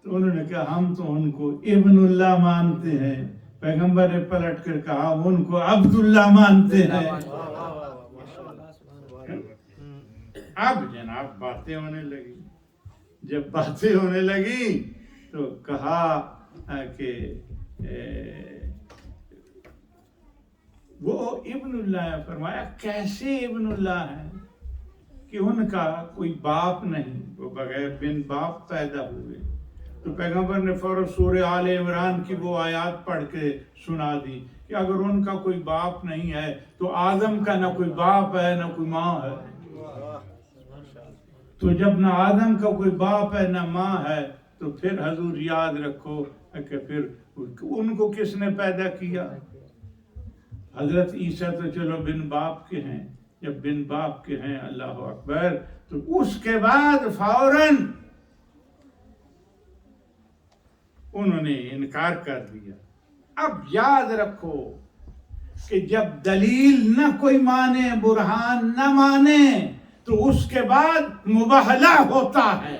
تو انہوں نے کہا ہم تو ان کو ابن اللہ مانتے ہیں. پیغمبر نے پلٹ کر کہا ان کو عبداللہ مانتے ہیں. اب جناب باتیں ہونے لگی. جب باتیں ہونے لگی تو کہا کہ وہ ابن اللہ ہے. فرمایا کیسے ابن اللہ ہے؟ کہ ان کا کوئی باپ نہیں، وہ بغیر بن باپ پیدا ہوئے. تو پیغمبر نے فوراً سورہ آل عمران کی وہ آیات پڑھ کے سنا دی کہ اگر ان کا کوئی باپ نہیں ہے تو آدم کا نہ کوئی باپ ہے نہ کوئی ماں ہے. تو جب نہ آدم کا کوئی باپ ہے نہ ماں ہے تو پھر حضور یاد رکھو کہ پھر ان کو کس نے پیدا کیا؟ حضرت عیسیٰ تو چلو بن باپ کے ہیں. جب بن باپ کے ہیں، اللہ اکبر، تو اس کے بعد فوراً انہوں نے انکار کر دیا. اب یاد رکھو کہ جب دلیل نہ کوئی مانے، برہان نہ مانے، تو اس کے بعد مباہلہ ہوتا ہے.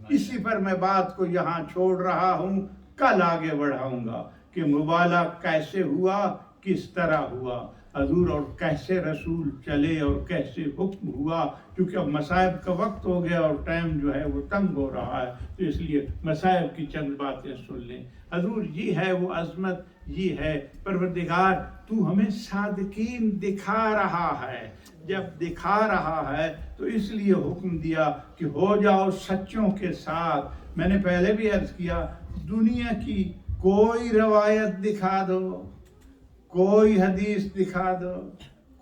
اسی پر میں بات کو یہاں چھوڑ رہا ہوں، کل آگے بڑھاؤں گا کہ مباہلہ کیسے ہوا، کس طرح ہوا حضور، اور کیسے رسول چلے اور کیسے حکم ہوا. کیونکہ اب مصائب کا وقت ہو گیا اور ٹائم جو ہے وہ تنگ ہو رہا ہے، تو اس لیے مصائب کی چند باتیں سن لیں. حضور یہ ہے وہ عظمت، یہ ہے پروردگار تو ہمیں صادقین دکھا رہا ہے. جب دکھا رہا ہے تو اس لیے حکم دیا کہ ہو جاؤ سچوں کے ساتھ. میں نے پہلے بھی عرض کیا، دنیا کی کوئی روایت دکھا دو، کوئی حدیث دکھا دو،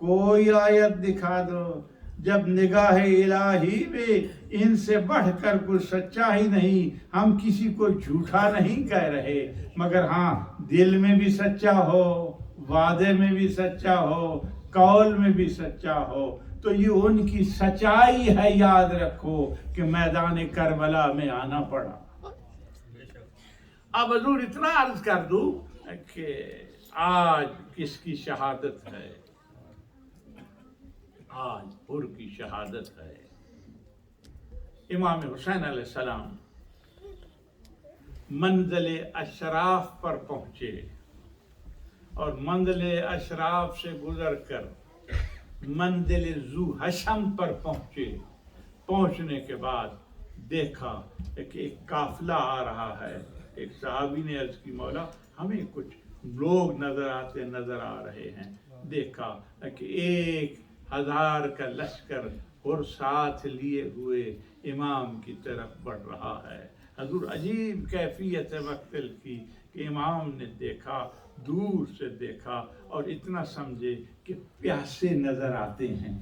کوئی آیت دکھا دو، جب نگاہ الہی میں ان سے بڑھ کر کوئی سچا ہی نہیں. ہم کسی کو جھوٹا نہیں کہہ رہے، مگر ہاں دل میں بھی سچا ہو، وعدے میں بھی سچا ہو، قول میں بھی سچا ہو. تو یہ ان کی سچائی ہے. یاد رکھو کہ میدان کربلا میں آنا پڑا. اب حضور اتنا عرض کر دوں کہ آج کس کی شہادت ہے؟ آج حر کی شہادت ہے۔ امام حسین علیہ السلام منزل اشراف پر پہنچے اور منزل اشراف سے گزر کر منزل ذو حشم پر پہنچے۔ پہنچنے کے بعد دیکھا کہ ایک قافلہ آ رہا ہے۔ ایک صحابی نے عرض کی مولا ہمیں کچھ لوگ نظر آ رہے ہیں۔ دیکھا کہ 1000 کا لشکر اور ساتھ لیے ہوئے امام کی طرف بڑھ رہا ہے۔ حضور عجیب کیفیت مقتل کی کہ امام نے دیکھا، دور سے دیکھا اور اتنا سمجھے کہ پیاسے نظر آتے ہیں۔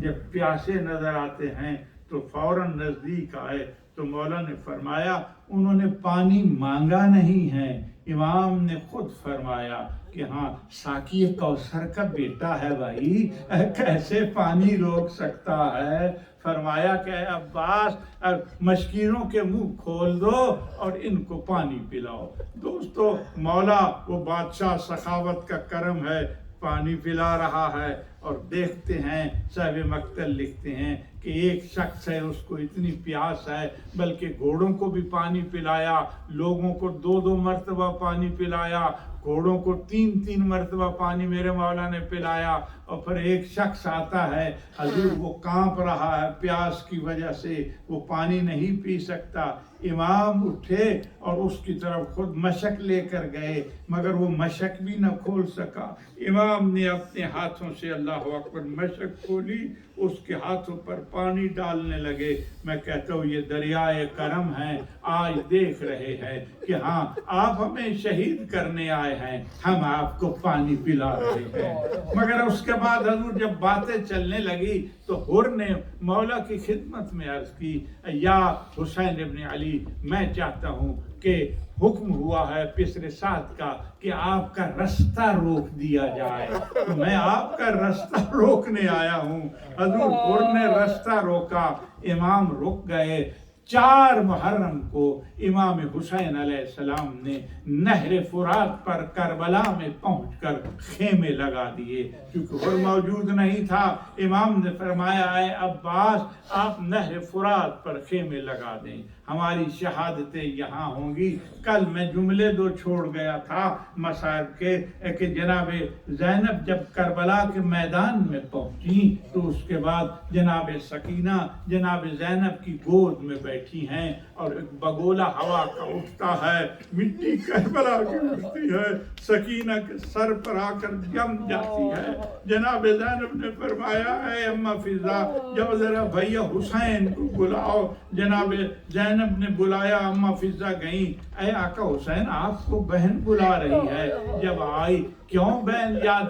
جب پیاسے نظر آتے ہیں تو فوراً نزدیک آئے تو مولا نے فرمایا انہوں نے پانی مانگا نہیں ہے۔ امام نے خود فرمایا کہ ہاں ساقی کوثر کا بیٹا ہے بھائی، کیسے پانی روک سکتا ہے؟ فرمایا کہ اے عباس مشکینوں کے منہ کھول دو اور ان کو پانی پلاؤ۔ دوستو مولا وہ بادشاہ سخاوت کا کرم ہے، پانی پلا رہا ہے۔ اور دیکھتے ہیں صاحب مقتل لکھتے ہیں کہ ایک شخص ہے، اس کو اتنی پیاس ہے بلکہ گھوڑوں کو بھی پانی پلایا، لوگوں کو 2 مرتبہ پانی پلایا، گھوڑوں کو 3 مرتبہ پانی میرے مولا نے پلایا۔ اور پھر ایک شخص آتا ہے، حضور وہ کانپ رہا ہے پیاس کی وجہ سے، وہ پانی نہیں پی سکتا۔ امام اٹھے اور اس کی طرف خود مشک لے کر گئے، مگر وہ مشک بھی نہ کھول سکا۔ امام نے اپنے ہاتھوں سے اللہ اکبر مشک کھولی، اس کے ہاتھوں پر پانی ڈالنے لگے۔ میں کہتا ہوں یہ دریائے کرم ہے، آج دیکھ رہے ہیں کہ ہاں آپ ہمیں شہید کرنے آئے ہیں، ہم آپ کو پانی پلا رہے ہیں۔ مگر اس کے بعد حضور جب باتیں چلنے لگی تو حر نے مولا کی خدمت میں عرض کی یا حسین ابن علی میں چاہتا ہوں کہ حکم ہوا ہے پسر سعد کا کہ آپ کا رستہ روک دیا جائے، تو میں آپ کا رستہ روکنے آیا ہوں۔ حضور حر نے رستہ روکا، امام رک گئے۔ 4 محرم کو امام حسین علیہ السلام نے نہر فرات پر کربلا میں پہنچ کر خیمے لگا دیے، کیونکہ حر موجود نہیں تھا۔ امام نے فرمایا اے عباس آپ نہر فرات پر خیمے لگا دیں، ہماری شہادتیں یہاں ہوں گی۔ کل میں جملے 2 چھوڑ گیا تھا مصائب کے کہ جناب زینب جب کربلا کے میدان میں پہنچی تو اس کے بعد جناب سکینہ جناب زینب کی گود میں بیٹھی ہیں اور ایک بگولا ہوا کا اٹھتا ہے، مٹی کربلا کی اٹھتی ہے، سکینہ کے سر پر آ کر جم جاتی ہے۔ جناب زینب نے فرمایا اے اماں فضا جب ذرا بھیا حسین کو بلاؤ۔ جناب زینب نے بلایا، اماں فضا گئیں، اے آقا حسین آپ کو بہن بلا رہی ہے۔ جب آئی کیوں بہن یاد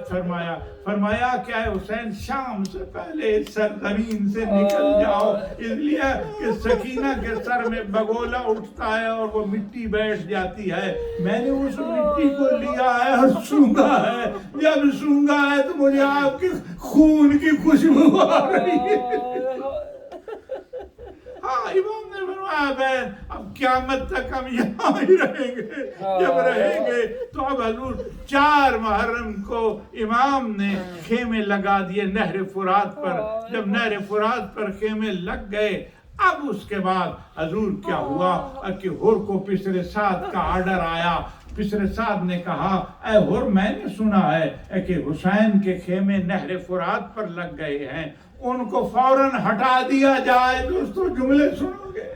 فرمایا کہ اے حسین شام سے پہلے سرزمین سے نکل جاؤ، اس لیے کہ سکینہ کے سر میں بگولا اٹھتا ہے اور وہ مٹی بیٹھ جاتی ہے۔ میں نے اس مٹی کو لیا ہے اور سونگا ہے، جب سونگا ہے تو مجھے آپ کے خون کی خوشبو آ رہی ہے۔ ہاں امام نے فرمایا بہن اب قیامت تک ہم یہاں ہی رہیں گے، جب رہیں گے تو اب حضور 4 محرم کو امام نے خیمے لگا دیے نہر فرات پر۔ جب نہر فرات پر خیمے لگ گئے اب اس کے بعد حضور کیا ہوا کہ حر کو پسر سعد کا آرڈر آیا۔ پسر سعد نے کہا اے حر میں نے سنا ہے کہ حسین کے خیمے نہر فرات پر لگ گئے ہیں، ان کو فوراً ہٹا دیا جائے۔ دوستو جملے سنو گے،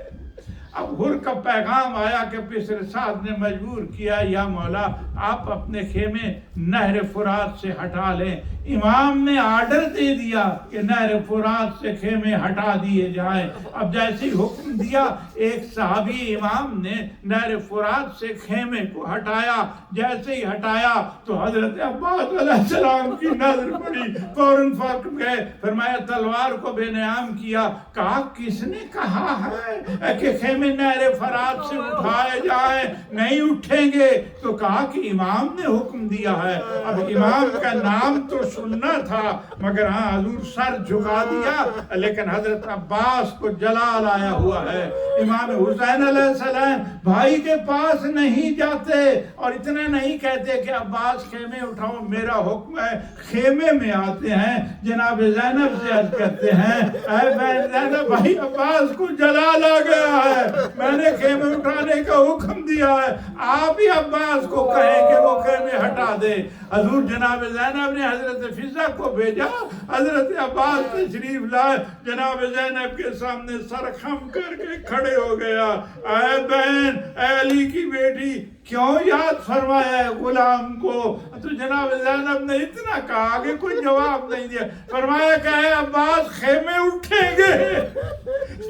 اب حر کا پیغام آیا کہ پسر سعد نے مجبور کیا یا مولا آپ اپنے خیمے نہر فرات سے ہٹا لیں۔ امام نے آرڈر دے دیا کہ نہر فرات سے خیمے ہٹا دیے جائیں۔ اب جیسے حکم دیا ایک صحابی امام نے نہر فرات سے خیمے کو ہٹایا، جیسے ہی ہٹایا تو حضرت عباس علیہ السلام کی نظر پڑی، فوراً فرق گئے، فرمایا تلوار کو بے نیام کیا۔ کہا کس نے کہا ہے کہ خیمے خیمے نہر فرات سے اٹھائے جائیں، نہیں اٹھیں گے۔ تو کہا کہ امام نے حکم دیا ہے۔ اب امام کا نام تو سننا تھا، مگر ہاں حضور سر جھکا دیا، لیکن حضرت عباس کو جلال آیا ہوا ہے۔ امام حسین علیہ السلام بھائی کے پاس نہیں جاتے اور اتنا نہیں کہتے کہ عباس خیمے اٹھاؤ میرا حکم ہے، خیمے میں آتے ہیں، جناب زینب سے عرض کرتے ہیں اے بہن زینب بھائی عباس کو جلال آ گیا ہے، میں نے خیمے اٹھانے کا حکم دیا ہے، آپ ہی عباس کو کہیں کہ وہ خیمے ہٹا دے۔ حضور جناب زینب نے حضرت فضہ کو بھیجا، حضرت عباس تشریف لائے، جناب زینب کے سامنے سر خم کر کے کھڑے ہو گیا۔ اے بہن، اے علی کی بیٹی، کیوں یاد فرمایا ہے غلام کو؟ تو جناب زینب نے اتنا کہا کہ کوئی جواب نہیں دیا، فرمایا کہ اے عباس خیمے اٹھیں گے۔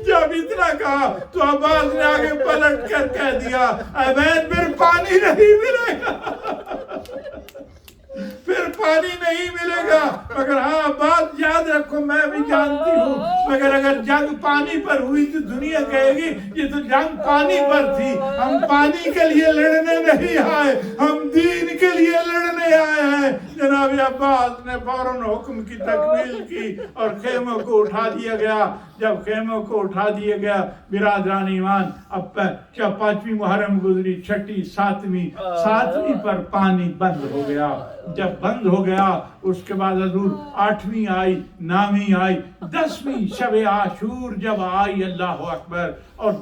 جب اتنا کہا تو عباس نے آگے پلٹ کر کہہ دیا اے بہن پھر پانی نہیں ملے گا، پھر پانی نہیں ملے گا۔ مگر ہاں بات یاد رکھو، میں بھی جانتی ہوں، مگر اگر جنگ پانی پر ہوئی تو دنیا کہے گی یہ تو جنگ پانی پر تھی، ہم پانی کے لیے لڑنے نہیں آئے، ہم دین کے لیے لڑنے آئے ہیں۔ جناب عباس نے فوراً حکم کی تکمیل کی اور خیموں کو اٹھا دیا گیا۔ جب خیموں کو اٹھا دیا گیا برادران ایمان، اب 5ویں محرم گزری، 6ٹی 7ویں پر پانی بند ہو گیا۔ جب بند ہو گیا اس کے بعد حضور 8ویں آئی، 9ویں آئی، 10ویں شب عاشور جب آئی، اللہ اکبر، اور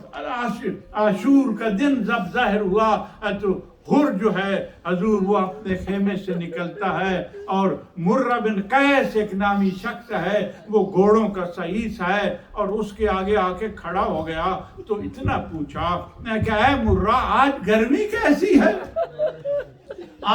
عاشور کا دن جب ظاہر ہوا تو حر جو ہے حضور وہ اپنے خیمے سے نکلتا ہے، اور مرہ بن قیس ایک نامی شخص ہے، وہ گھوڑوں کا سعیس ہے، اور اس کے آگے آ کے کھڑا ہو گیا تو اتنا پوچھا کہ اے مرہ آج گرمی کیسی ہے،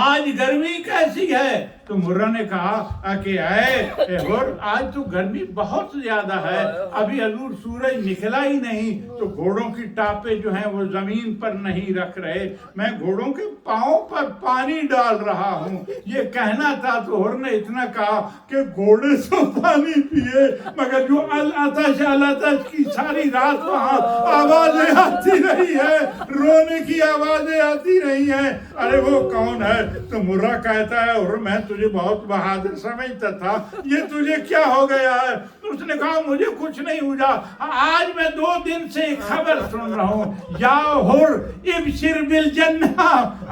آج گرمی کیسی ہے؟ تو مرہ نے کہا کہ اے حر آج تو گرمی بہت زیادہ ہے، ابھی حضور سورج نکلا ہی نہیں تو گھوڑوں کی ٹاپیں جو ہیں وہ زمین پر نہیں رکھ رہے، میں گھوڑوں کے پاؤں پر پانی ڈال رہا ہوں۔ یہ کہنا تھا تو حر نے اتنا کہا کہ گھوڑے تو پانی پیے، مگر جو العطش کی ساری رات وہاں آوازیں آتی رہی ہے، رونے کی آوازیں آتی رہی ہیں، ارے وہ کون ہے؟ تو مرہ کہتا ہے حر میں تجھے بہت بہادر سمجھتا تھا، یہ تجھے کیا ہو گیا ہے؟ اس نے کہا مجھے کچھ نہیں ہوا، آج میں 2 دن سے ایک خبر سن رہا ہوں، یا حر ابشر بالجنہ،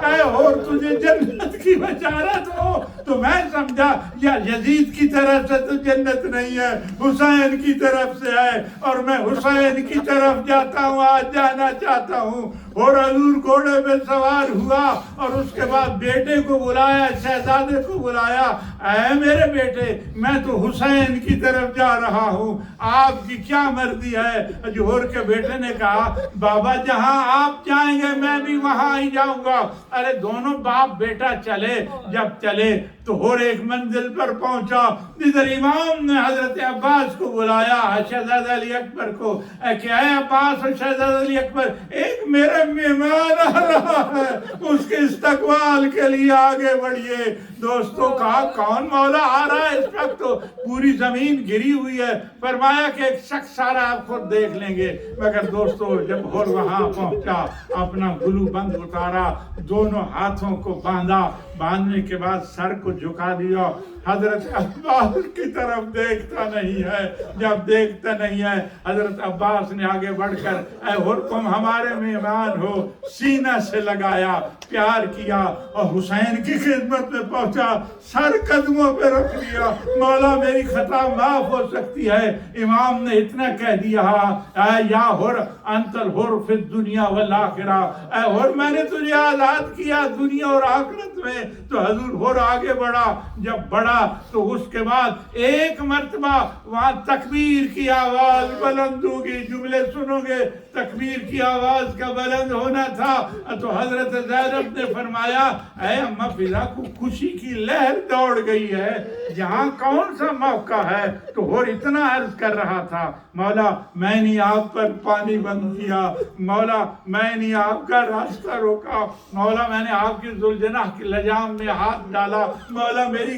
اے حر تجھے جنت کی بشارت ہو۔ تو میں سمجھا یا یزید کی طرف سے تو جنت نہیں ہے، حسین کی طرف سے ہے، اور میں حسین کی طرف جاتا ہوں، آج جانا چاہتا ہوں۔ اور حضور گھوڑے پہ سوار ہوا اور اس کے بعد بیٹے کو بلایا، شہزادے کو بلایا، اے میرے بیٹے میں تو حسین کی طرف جا رہا ہوں، آپ کی کیا مرضی ہے؟ جوہر کے بیٹے نے کہا بابا جہاں آپ جائیں گے میں بھی وہاں ہی جاؤں گا۔ ارے دونوں باپ بیٹا چلے، جب چلے تو ہر ایک منزل پر پہنچا جدھر امام نے حضرت عباس کو بلایا، شہزادہ علی اکبر کو، کہ اے عباس اور شہزادہ علی اکبر ایک میرا مہمان آ رہا ہے، اس کے استقبال کے لیے آگے بڑھیے۔ دوستوں کہا کون مولا آ رہا ہے؟ اس وقت تو پوری زمین گری ہوئی ہے، فرمایا کہ ایک شخص آ رہا آپ خود دیکھ لیں گے۔ مگر دوستوں جب ہر وہاں پہنچا اپنا گلو بند اتارا، دونوں ہاتھوں کو باندھا، باندھنے کے بعد سر کو جھکا دیا، حضرت عباس کی طرف دیکھتا نہیں ہے۔ جب دیکھتا نہیں ہے حضرت عباس نے آگے بڑھ کر اے حر تم ہمارے مہمان ہو سینہ سے لگایا، پیار کیا اور حسین کی خدمت میں پہنچا، سر قدموں پہ رکھ لیا، مولا میری خطا معاف ہو سکتی ہے۔ امام نے اتنا کہہ دیا اے یا حر انت الحر فی الدنیا والآخرہ، اے حر میں نے تجھے آزاد کیا دنیا اور آخرت میں۔ تو حضور حر آگے بڑھا، جب بڑھا تو اس کے بعد ایک مرتبہ وہاں تکبیر کی آواز بلند ہوگی، جملے سنو گے تکبیر کی آواز کا بلند ہونا تھا تو حضرت زینب نے فرمایا اے اماں فضا کو خوشی کی لہر دوڑ گئی ہے، یہاں کون سا موقع ہے؟ تو حر اتنا عرض کر رہا تھا مولا میں نے آپ پر پانی بند کیا، مولا میں نے آپ کا راستہ روکا، مولا میں نے آپ کی ذوالجناح کی لجام میں ہاتھ ڈالا، مولا میری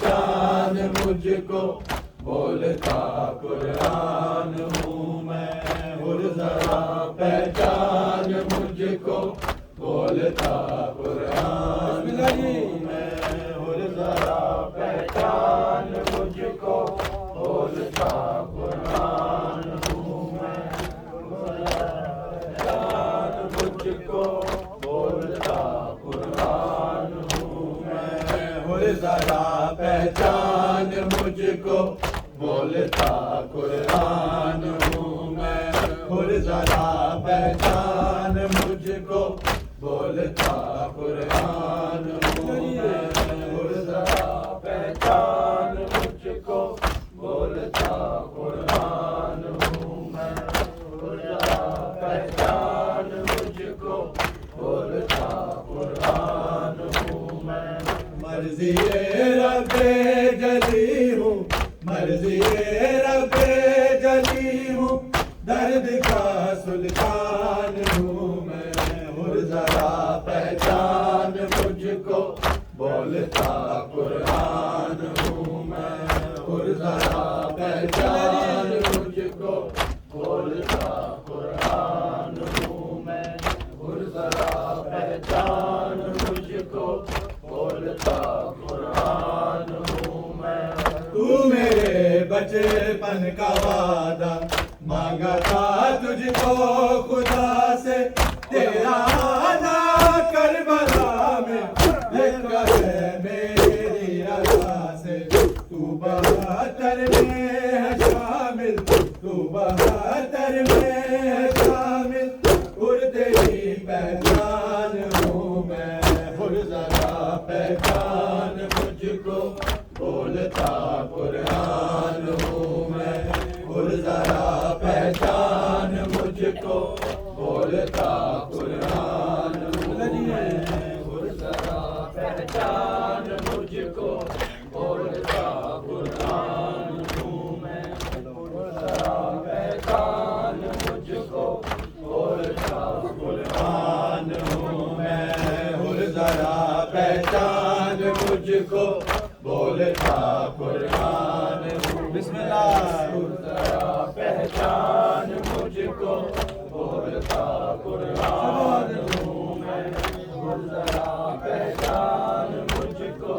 پہچان مجھ کو بولتا قرآن ہوں میں اور ذرا پہچان مجھ کو بولتا قرآن ہوں میں اور ذرا پہچان مجھ کو بولتا قرآن ہوں میں پہچان مجھ کو بولتا قرآن ہوں میں اور ذرا پہچان مجھ کو بولتا قرآن ہوں میں اور ذرا پہچان مجھ کو بولتا قرآن ہوں میں اور ذرا پہچان مجھ کو بولتا قرآن ہوں میں اور ذرا پہچان مجھ کو بولتا قرآن ہوں میں مرضی رب جلی ہوں مرضی رب جلی ہوں درد کا سلطان ہوں میں اور ذرا پہچان مجھ کو بولتا قرآن ہوں میں اور ذرا پہچان مجھ کو بولتا قرآن ہوں میں اور ذرا پہچان مجھ کو بولتا قرآن ہوں میں تو میرے بچپن کا وعدہ مانگا تھا تجھ کو خدا سے تیرا آنا کربلا میں لکھا ہے میری رضا سے تو بہتر میں ہے شامل تو بہتر میں ہے شامل اور تیری پہچان ہوں میں اور ذرا پہچان مجھ کو بولتا قرآن ہوں میں اور ذرا پہچان مجھ کو بولتا قرآن ہوں میں اور ذرا پہچان مجھ کو بولتا قرآن ہوں میں اور ذرا پہچان مجھ کو بولتا قرآن ہوں میں اور ذرا پہچان مجھ کو بولتا قرآن ہوں بسم اللہ اور ذرا پہچان مجھ کو بولتا قرآن ہوں میں اور ذرا پہچان مجھ کو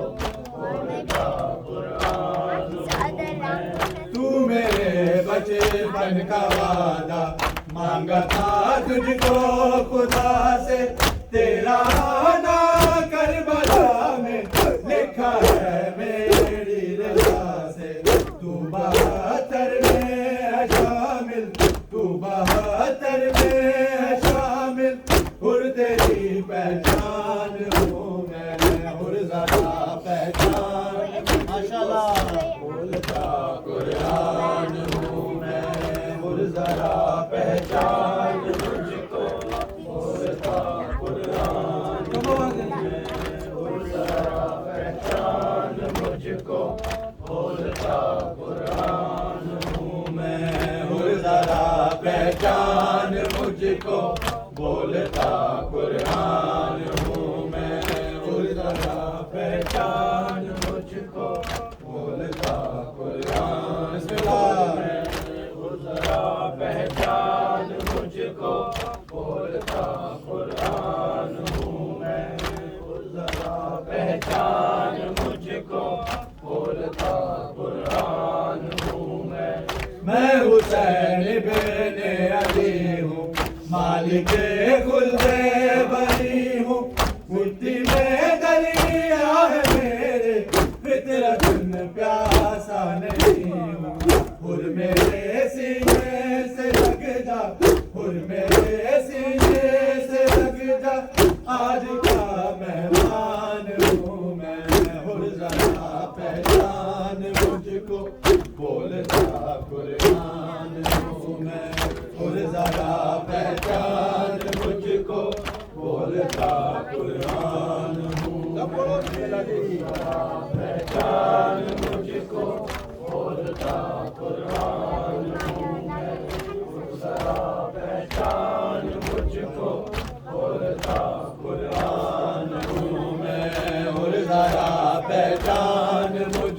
بولتا قرآن ہوں میں تو میرے بچپن کا وعدہ مانگا تھا تجھ کو خدا سے تیرا آنا کربلا میں لکھا ہے میری رضا سے تو بہتر میں ہے شامل تو بہتر میں ہے شامل اور تیری پہچان ہوں میں اور ذرا پہچان ماشاءاللہ بولتا قرآن ہوں میں اور ذرا پہچان مجھ کو بولتا قرآن ہوں میں اور ذرا پہچان مجھ کو بولتا قرآن ہوں میں اور ذرا پہچان مجھ کو بولتا قرآن ہوں میں اور ذرا پہچان مجھ کو بولتا قرآن بسم اللہ اور ذرا پہچان مجھ کو بولتا قرآن ہوں میں اور ذرا پہچان مجھ کو بولتا قرآن ہوں میں حسین بن علی ہوں مالک خلد بری ہوں مٹی میں دریا ہے میرے فطرت پیاسا نہیں ہوں اور میرے سینے سے لگ جا اور میرے سینے سے لگ جا آج کا مہمان ہوں میں اور ذرا پہچان مجھ کو بولتا قرآن ہوں میں اور ذرا پہچان مجھ کو بولتا قرآن ہوں پہچان مجھ کو بولتا قرآن ہوں میں ذرا پہچان مجھ کو بولتا قرآن ہوں میں اور ذرا پہچان مجھ